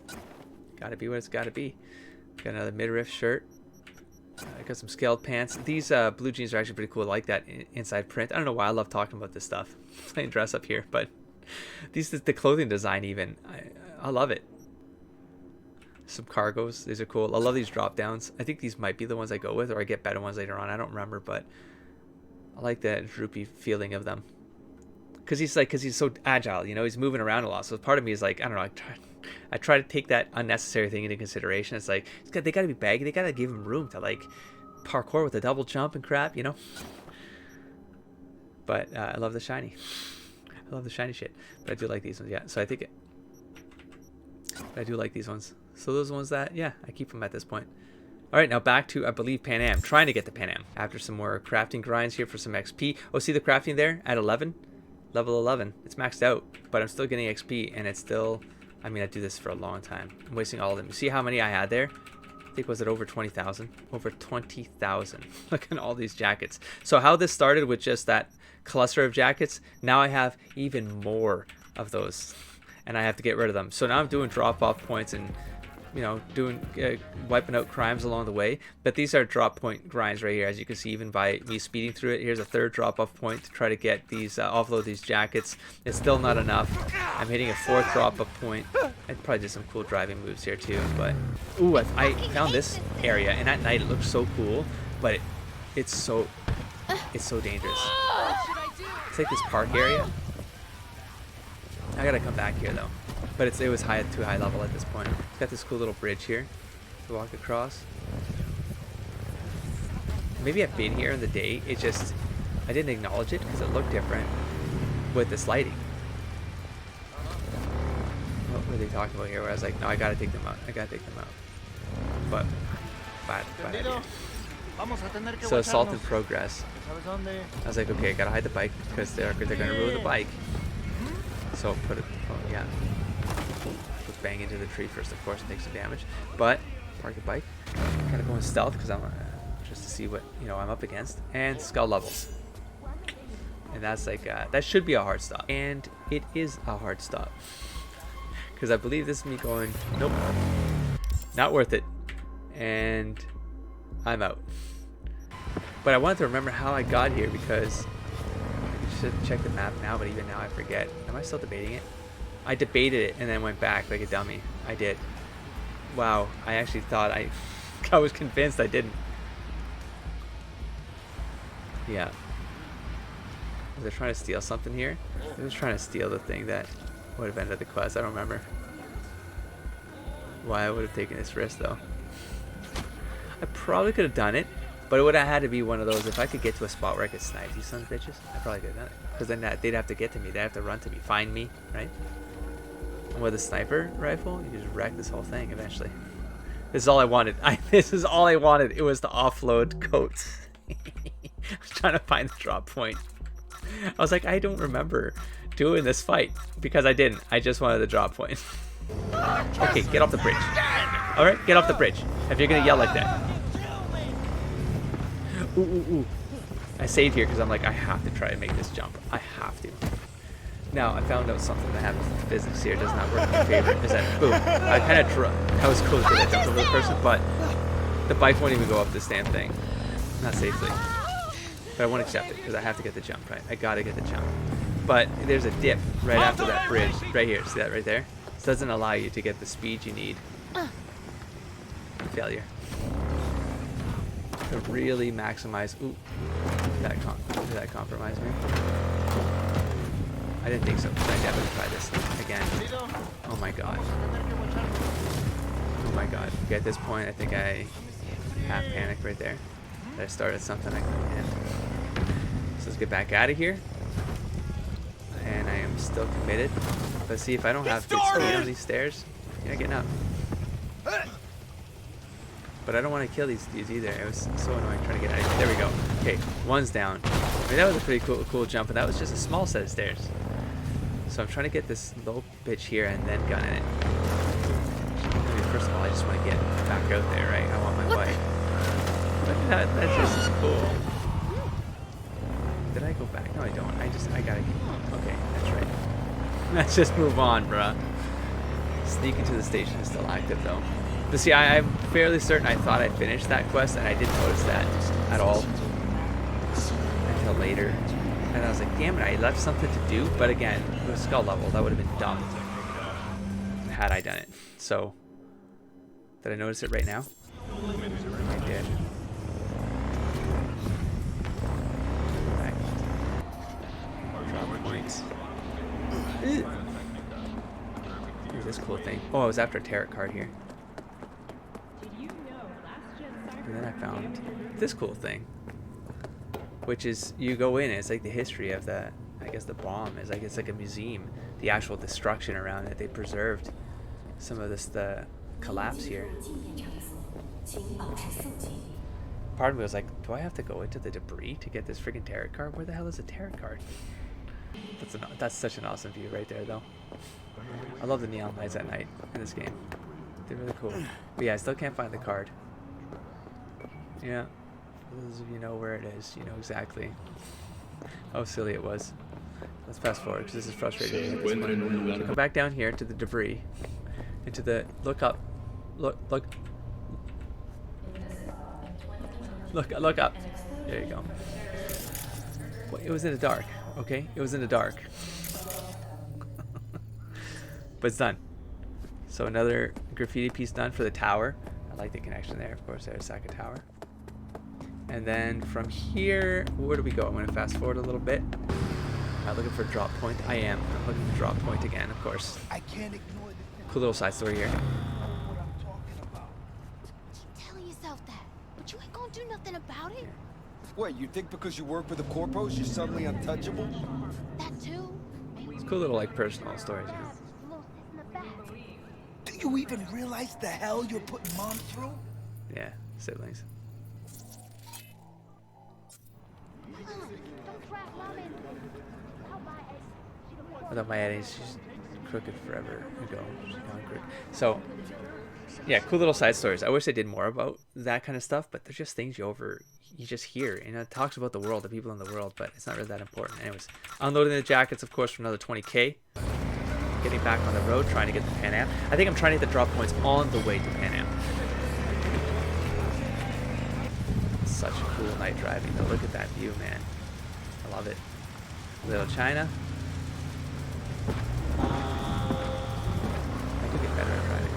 S1: gotta be what it's gotta be. Got another midriff shirt. I got some scaled pants. These blue jeans are actually pretty cool. I like that inside print. I don't know why I love talking about this stuff. Playing dress up here, but the clothing design even, I love it. Some cargos, these are cool. I love these drop downs. I think these might be the ones I go with, or I get better ones later on. I don't remember, but I like that droopy feeling of them. Because he's so agile, you know, he's moving around a lot. So part of me is like, I don't know, I try to take that unnecessary thing into consideration. It's like, they got to be baggy. They got to give him room to like parkour with a double jump and crap, you know. But I love the shiny. I love the shiny shit. But I do like these ones, yeah. So I think I do like these ones. So those ones that, yeah, I keep them at this point. All right, now back to, I believe, Pan Am. Trying to get the Pan Am. After some more crafting grinds here for some XP. Oh, see the crafting there at 11? Level 11. It's maxed out, but I'm still getting XP, and it's still, I mean, I do this for a long time. I'm wasting all of them. You see how many I had there? I think, was it over 20,000? Over 20,000. Look at all these jackets. So how this started with just that cluster of jackets, now I have even more of those, and I have to get rid of them. So now I'm doing drop-off points and, you know, doing wiping out crimes along the way. But these are drop point grinds right here, as you can see, even by me speeding through it. Here's a third drop-off point to try to get these offload these jackets. It's still not enough. I'm hitting a fourth drop-off point. I probably did some cool driving moves here too, but ooh, I found this area, and at night it looks so cool, but it's so dangerous. It's like this park area. I gotta come back here though. But it was too high level at this point. It's got this cool little bridge here to walk across. Maybe I've been here in the day. It just, I didn't acknowledge it because it looked different with this lighting. What were they talking about here? Where I was like, no, I gotta take them out. I gotta take them out. But bad idea. So assault in progress. I was like, okay, I gotta hide the bike because they're gonna ruin the bike. So put it, oh yeah, let's bang into the tree first, of course, and take some damage. But park the bike, kind of going stealth because I'm just to see what I'm up against, and skull levels. And that's like that should be a hard stop, and it is a hard stop because I believe this is me going, nope, not worth it, and I'm out. But I wanted to remember how I got here because I should check the map now, but even now I forget. Am I still debating it? I debated it and then went back like a dummy. I did. Wow, I actually thought I was convinced I didn't. Yeah. Was I trying to steal something here? I was trying to steal the thing that would have ended the quest. I don't remember why I would have taken this risk though. I probably could have done it, but it would have had to be one of those, if I could get to a spot where I could snipe these sons of bitches, I probably could have done it. Because then they'd have to get to me. They'd have to run to me, find me, right? And with a sniper rifle, you just wreck this whole thing eventually. This is all I wanted. This is all I wanted. It was to offload coats. I was trying to find the drop point. I was like, I don't remember doing this fight because I didn't. I just wanted the drop point. Okay, get off the bridge. Alright, get off the bridge. If you're gonna yell like that. Ooh, ooh, ooh. I saved here because I'm like, I have to try to make this jump. I have to. Now, I found out something that happens with physics here does not work in my favor. Is that, boom. I kind of that was cool because I jumped over the person, but the bike won't even go up this damn thing. Not safely. But I won't accept it because I have to get the jump, right? I gotta get the jump. But there's a dip right after that bridge. Right here. See that right there? This doesn't allow you to get the speed you need. Failure. To really maximize. Ooh. Did that compromise me? I didn't think so. I definitely try this again. Oh my god. Oh my god. Okay, at this point, I think I half panicked right there. I started something I couldn't end. So let's get back out of here. And I am still committed. But see, if I don't have good speed on these stairs, you're not getting up. But I don't want to kill these dudes either. It was so annoying trying to get out of here. There we go. Okay, one's down. I mean, that was a pretty cool jump, and that was just a small set of stairs. So I'm trying to get this little bitch here and then gun it. I mean, first of all, I just want to get back out there, right? I want my bike. But that's just cool. Did I go back? No, I don't. I gotta keep... Okay, that's right. Let's just move on, bruh. Sneak into the station is still active, though. But see, I'm fairly certain I thought I finished that quest, and I didn't notice that at all until later. And I was like, damn it, I left something to do. But again, it was skull level. That would have been dumb had I done it. So, did I notice it right now? I did. Back. Drop points. Ooh, this cool thing. Oh, I was after a tarot card here. And then I found this cool thing, which is you go in, it's like the history of the, I guess the bomb is like, it's like a museum, the actual destruction around it. They preserved some of this, the collapse here. Part of me was like, do I have to go into the debris to get this freaking tarot card? Where the hell is a tarot card? That's such an awesome view right there, though. I love the neon lights at night in this game. They're really cool. But yeah, I still can't find the card. Yeah, for those of you know where it is, you know exactly how silly it was. Let's fast forward because this is frustrating at this point. So come back down here to the debris, into the look up. Look up. There you go. Well, it was in the dark. Okay, it was in the dark, but it's done. So another graffiti piece done for the tower. I like the connection there. Of course, there's Saka Tower. And then from here, where do we go? I'm going to fast forward a little bit. Am I looking for a drop point? I am. I'm looking for a drop point again, of course.
S9: I can't ignore the
S1: Cool little side story here.
S9: what I'm talking about.
S10: Keep telling yourself that, but you ain't gonna do nothing about it.
S12: What, you think because you work for the corpos, you're suddenly untouchable?
S10: That too.
S1: It's cool little like personal stories, you know.
S9: Do you even realize the hell you're putting Mom through?
S1: Yeah, siblings. Without my Eddie, she's crooked forever ago. She's gone crooked. So, yeah, cool little side stories. I wish I did more about that kind of stuff, but they're just things you just hear. You know, it talks about the world, the people in the world, but it's not really that important. Anyways, unloading the jackets, of course, for another 20k. Getting back on the road, trying to get the Pan Am. I think I'm trying to hit the drop points on the way to Pan Am. Such a cool night driving, though. Look at that view, man. I love it. Little China. I could get better at driving.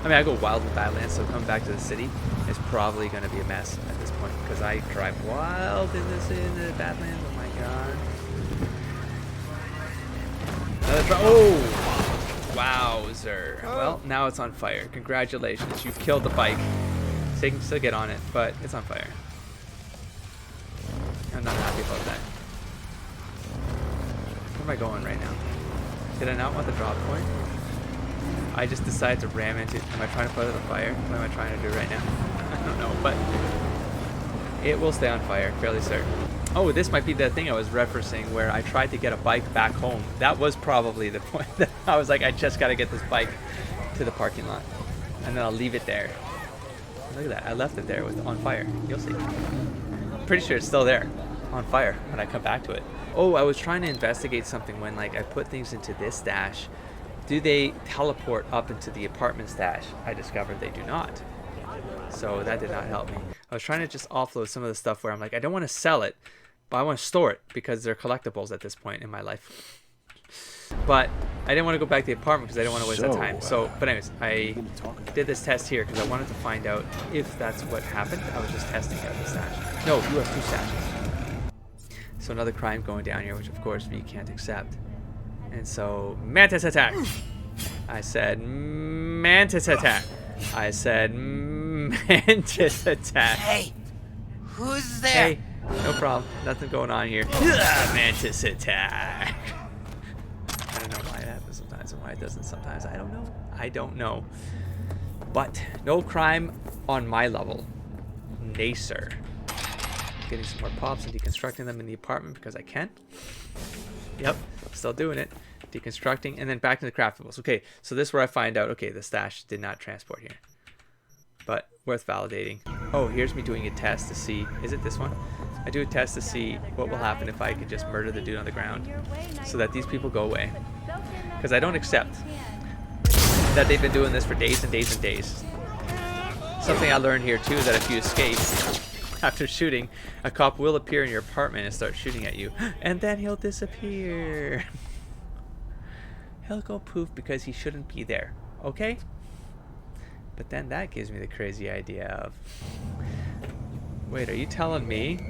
S1: I mean, I go wild with Badlands, so coming back to the city is probably going to be a mess at this point because I drive wild in the Badlands. Oh my god. Oh! Wowzer. Well, now it's on fire. Congratulations. You've killed the bike. So you can still get on it, but it's on fire. I'm not happy about that. Where am I going right now? Did I not want the drop point? I just decided to ram into it. Am I trying to put out the fire? What am I trying to do right now? I don't know, but it will stay on fire, fairly certain. Oh, this might be the thing I was referencing where I tried to get a bike back home. That was probably the point. I was like, I just got to get this bike to the parking lot. And then I'll leave it there. Look at that. I left it there with on fire. You'll see. Pretty sure it's still there on fire when I come back to it. Oh, I was trying to investigate something when like I put things into this stash. Do they teleport up into the apartment stash? I discovered they do not. So that did not help me. I was trying to just offload some of the stuff where I'm like, I don't want to sell it, but I want to store it because they're collectibles at this point in my life. But I didn't want to go back to the apartment because I didn't want to waste that time. So, but anyways, I did this test here because I wanted to find out if that's what happened. I was just testing out the stash. No, you have 2 stashes. So another crime going down here, which of course we can't accept. And so, mantis attack. I said, mantis attack. I said, mantis attack.
S12: Hey, who's there?
S1: Hey, no problem. Nothing going on here. Mantis attack. I don't know why it happens sometimes and why it doesn't sometimes. I don't know. I don't know. But no crime on my level. Nay, sir. Getting some more pops and deconstructing them in the apartment because I can. Yep, still doing it. Deconstructing and then back to the craftables. Okay, so this is where I find out, okay, the stash did not transport here. But worth validating. Oh, here's me doing a test to see, is it this one? I do a test to see what will happen if I could just murder the dude on the ground so that these people go away. Because I don't accept that they've been doing this for days and days and days. Something I learned here too is that if you escape after shooting, a cop will appear in your apartment and start shooting at you. And then he'll disappear. He'll go poof because he shouldn't be there. Okay? But then that gives me the crazy idea of, wait, are you telling me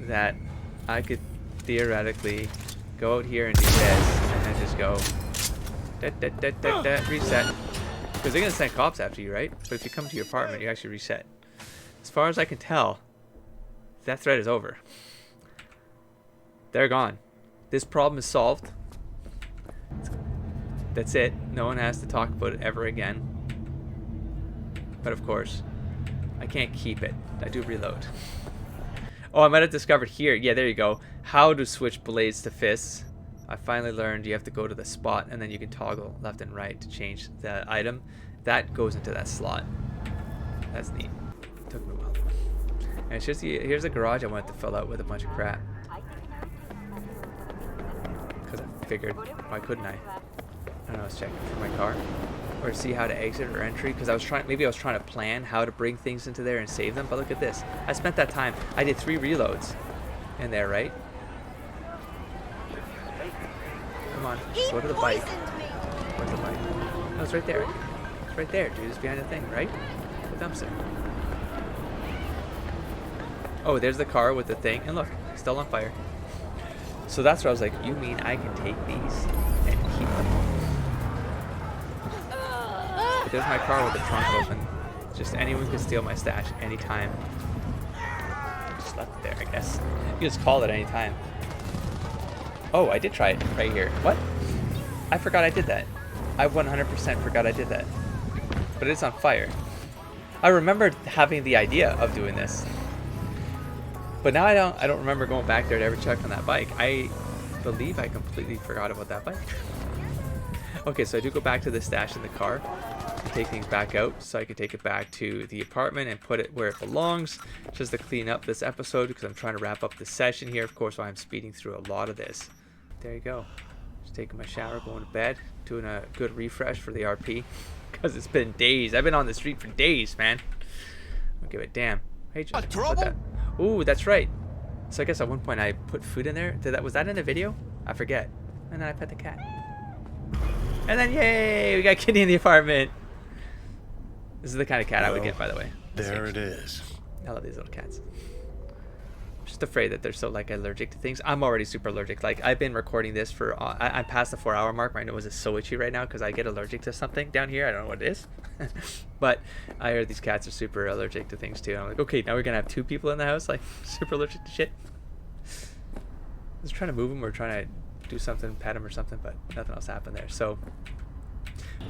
S1: that I could theoretically go out here and do this and then just go reset? Because they're going to send cops after you, right? But if you come to your apartment, you actually reset. As far as I can tell, that threat is over. They're gone. This problem is solved. That's it. No one has to talk about it ever again. But of course, I can't keep it. I do reload. Oh, I might have discovered here. Yeah, there you go. How to switch blades to fists. I finally learned you have to go to the spot and then you can toggle left and right to change the item. That goes into that slot. That's neat. Took me a while. And it's just, here's a garage I wanted to fill out with a bunch of crap. Because I figured, why couldn't I? I don't know, I was checking for my car. Or see how to exit or entry. Because I was trying, maybe I was trying to plan how to bring things into there and save them. But look at this. I spent that time. I did 3 reloads in there, right? Come on, go to the bike. Where's the bike? No, it's right there. It's right there, dude. It's behind the thing, right? The dumpster. Oh, there's the car with the thing. And look, still on fire. So that's where I was like, you mean I can take these and keep them? But there's my car with the trunk open. Just anyone can steal my stash anytime. Just left it there, I guess. You just call it anytime. Oh, I did try it right here. What? I forgot I did that. I 100% forgot I did that. But it's on fire. I remember having the idea of doing this. But now I don't remember going back there to ever check on that bike. I believe I completely forgot about that bike. Okay, so I do go back to the stash in the car and take things back out so I can take it back to the apartment and put it where it belongs, just to clean up this episode because I'm trying to wrap up the session here, of course, while I'm speeding through a lot of this. There you go. Just taking my shower, going to bed, doing a good refresh for the RP because it's been days. I've been on the street for days, man. I don't give a damn. Hey, just put that. Ooh, that's right. So I guess at one point I put food in there. Was that in the video? I forget. And then I pet the cat. And then yay, we got Kitty in the apartment. This is the kind of cat I would get, by the way.
S13: There it is.
S1: I love these little cats. I'm just afraid that they're so like allergic to things. I'm already super allergic. Like I've been recording this for I'm past the 4-hour mark. My nose is so itchy right now because I get allergic to something down here. I don't know what it is. But I heard these cats are super allergic to things too. I'm like, okay, now we're gonna have 2 people in the house like super allergic to shit. I was trying to move them or trying to do something, pet them or something, but nothing else happened there. So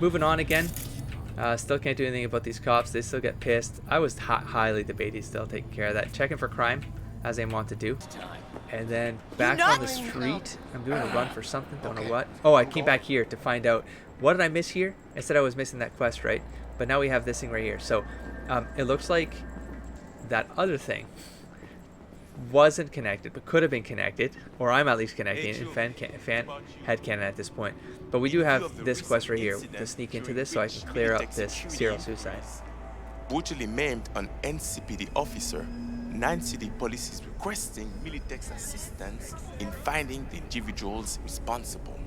S1: moving on again. Still can't do anything about these cops. They still get pissed. I was highly debating still taking care of that. Checking for crime, as they want to do. And then back on the street. I'm doing a run for something. Don't know what. Oh, I came back here to find out. What did I miss here? I said I was missing that quest, right? But now we have this thing right here. So it looks like that other thing wasn't connected, but could have been connected. Or I'm at least connecting in fan headcanon at this point. But we do have this quest right here to sneak into this so I can clear up this serial suicide.
S14: Brutally maimed an NCPD officer. 9 city police is requesting Militech's assistance in finding the individuals responsible.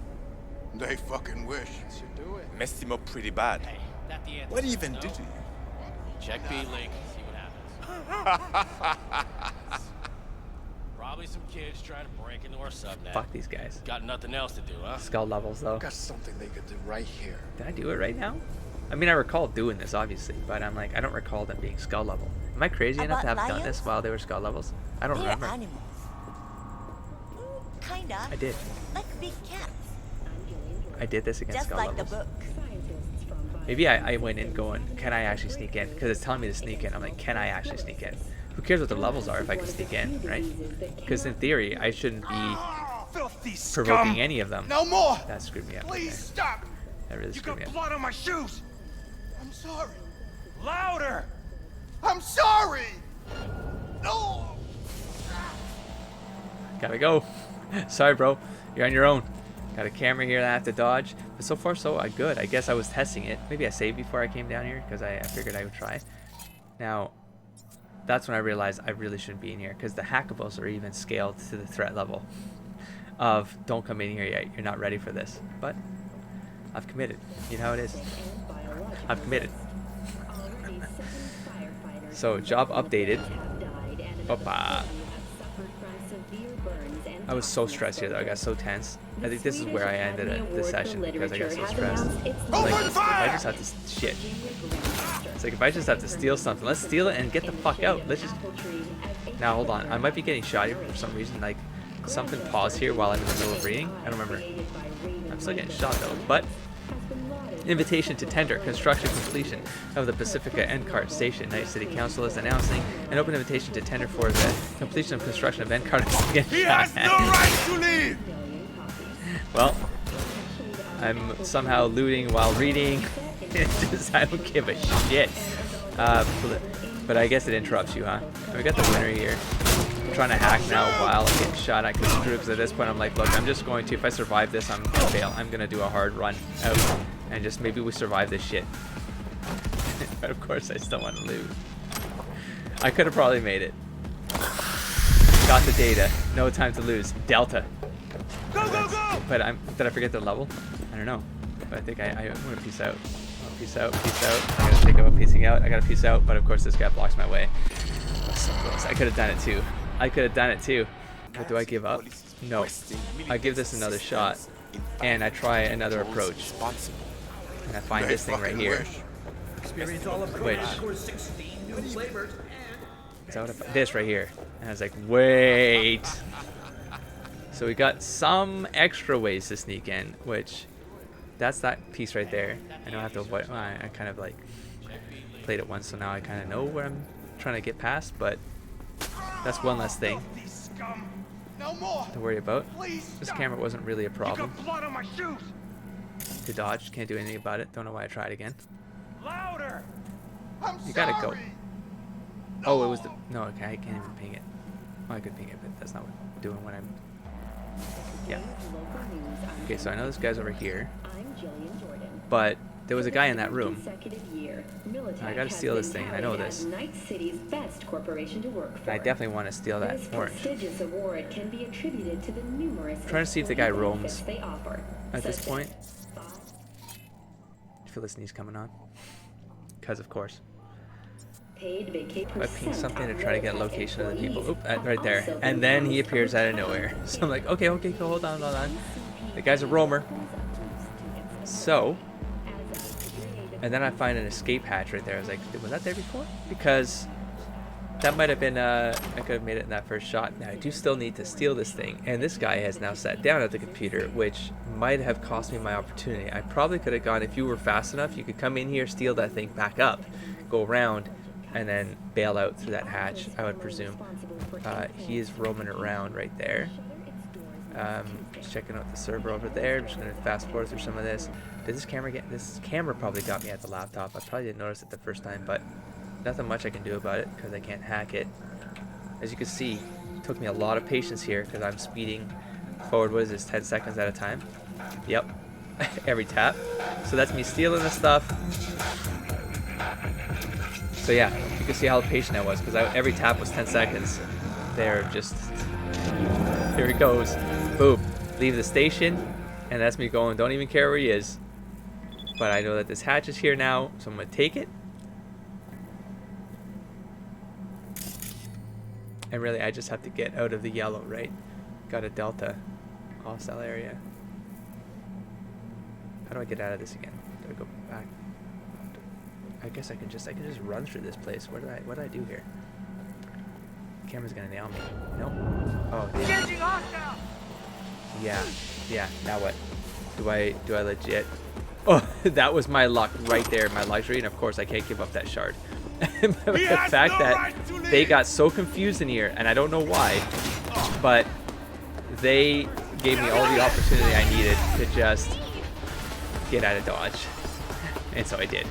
S12: They fucking wish.
S14: Messed him up pretty bad.
S12: What even did you?
S7: Check B link, see what happens. Probably some kids trying to break into our subnet.
S1: Fuck these guys.
S7: Got nothing else to do, huh?
S1: Skull levels though.
S12: Got something they could do right here.
S1: Did I do it right now? I mean, I recall doing this obviously, but I'm like, I don't recall them being skull level. Am I crazy enough to have done this while they were skull levels? I don't remember.
S15: Animals. Kinda.
S1: I did.
S15: Like big cats.
S1: I did this against
S15: Just
S1: skull
S15: like
S1: levels.
S15: the book.
S1: Maybe I went in going, can I actually sneak in? Because it's telling me to sneak in. I'm like, can I actually sneak in? Who cares what the levels are if I can sneak in, right? Because in theory, I shouldn't be provoking any of them.
S12: No more.
S1: That screwed me up.
S12: Please stop.
S1: That really screwed me up.
S12: Blood on my shoes. I'm sorry. Louder. I'm sorry. No.
S1: Gotta go. Sorry, bro. You're on your own. Got a camera here that I have to dodge. But so far, so good. I guess I was testing it. Maybe I saved before I came down here because I figured I would try. Now, that's when I realized I really shouldn't be in here because the hackables are even scaled to the threat level of don't come in here yet. You're not ready for this. But I've committed. You know how it is. I've committed. So, job updated. Opa. I was so stressed here though. I got so tense. I think this is where I ended this session because I got so stressed. Like, if I just have to shit. It's like if I just have to steal something, let's steal it and get the fuck out. Let's just. Now hold on. I might be getting shot here for some reason. Like something paused here while I'm in the middle of reading. I don't remember. I'm still getting shot though. But invitation to tender construction completion of the Pacifica N-Cart station. Night City Council is announcing an open invitation to tender for the completion of construction of N-Cart.
S12: He has no right to leave.
S1: Well, I'm somehow looting while reading. I don't give a shit. But I guess it interrupts you, huh? We got the winner here. I'm trying to hack now while I'm getting shot. I could screw because at this point I'm like, look, I'm just going to, if I survive this, I'm gonna fail. I'm gonna do a hard run out and just maybe we survive this shit. But of course I still want to lose. I could have probably made it. Got the data. No time to lose. Delta.
S12: Go, go, go!
S1: But did I forget the level? I don't know. But I think I'm gonna peace out. Peace out, peace out. I gotta think about piecing out. I gotta peace out, but of course this guy blocks my way. That's so close. I could have done it too. I could have done it too. But do I give up? No. I give this another shot, and I try another approach. And I find this thing right here. Which... this right here. And I was like, wait. So we got some extra ways to sneak in, which... that's that piece right there. I don't have to avoid... well, I kind of like played it once, so now I kind of know where I'm trying to get past, but that's one less thing to worry about. This camera wasn't really a problem to dodge. Can't do anything about it. Don't know why I tried again. You gotta go. Oh, it was the... no, okay, I can't even ping it. Well, I could ping it, but that's not what I'm doing when I'm... yeah. Okay, so I know this guy's over here, but there was a guy in that room. I gotta steal this thing, and I know this. I definitely want to steal that orange. I'm trying to see if the guy roams at this point. I feel this sneeze coming on. Because, of course. I ping something to try to get a location of the people. Oop, right there. And then he appears out of nowhere. So I'm like, okay, hold on. The guy's a roamer. So, and then I find an escape hatch right there. I was like, was that there before? Because that might have been, I could have made it in that first shot. Now, I do still need to steal this thing. And this guy has now sat down at the computer, which might have cost me my opportunity. I probably could have gone, if you were fast enough, you could come in here, steal that thing back up, go around, and then bail out through that hatch, I would presume. He is roaming around right there. Just checking out the server over there. I'm just going to fast forward through some of this. Did this camera get... this camera probably got me at the laptop. I probably didn't notice it the first time, but nothing much I can do about it because I can't hack it. As you can see, it took me a lot of patience here because I'm speeding forward, what is this, 10 seconds at a time? Yep. Every tap. So that's me stealing this stuff. So yeah, you can see how patient I was because every tap was 10 seconds. There, just... here he goes. Boom. Leave the station. And that's me going, don't even care where he is. But I know that this hatch is here now, so I'm going to take it. And really, I just have to get out of the yellow, right? Got a delta. Hostile area. How do I get out of this again? Do I go back? I guess I can just run through this place. What did I do here? The camera's gonna nail me. Nope. Oh, yeah. Now what? Do I legit? Oh, that was my luck right there, my luxury, and of course I can't give up that shard. The fact that they got so confused in here, and I don't know why, but they gave me all the opportunity I needed to just get out of dodge, and so I did.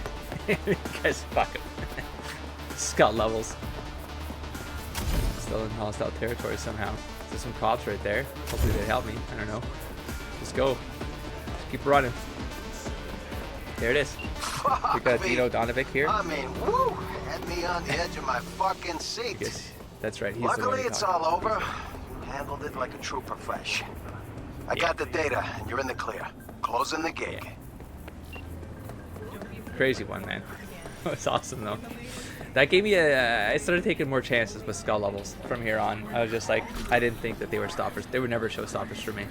S1: Because fuck them. Scut levels. Still in hostile territory somehow. There's some cops right there. Hopefully they help me. I don't know. Let's go. Just keep running. There it is. We got Dino Donovic here.
S13: I mean, woo! Had me on the edge of my fucking seat.
S1: Yes, that's right. He's
S13: Luckily, it's all over. Handled it like a true profesh. I got the data, and you're in the clear. Closing the gig.
S1: Crazy one, man. That's awesome, though. That gave me I started taking more chances with skull levels from here on. I was just like, I didn't think that they were stoppers. They would never show stoppers for me.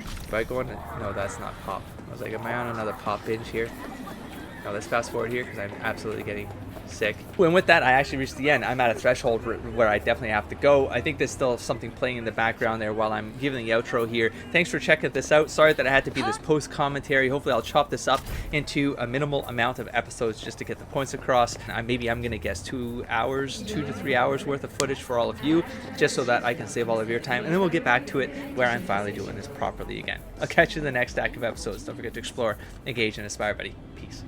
S1: If I go on, no, that's not pop. I was like, am I on another pop binge here? No, let's fast forward here because I'm absolutely getting sick. And with that, I actually reached the end. I'm at a threshold where I definitely have to go. I think there's still something playing in the background there while I'm giving the outro here. Thanks for checking this out. Sorry that I had to be this post commentary. Hopefully I'll chop this up into a minimal amount of episodes just to get the points across. Maybe I'm gonna guess 2 to 3 hours worth of footage for all of you, just so that I can save all of your time, and then we'll get back to it where I'm finally doing this properly again. I'll catch you in the next active episodes. Don't forget to explore, engage, and aspire, buddy. Peace.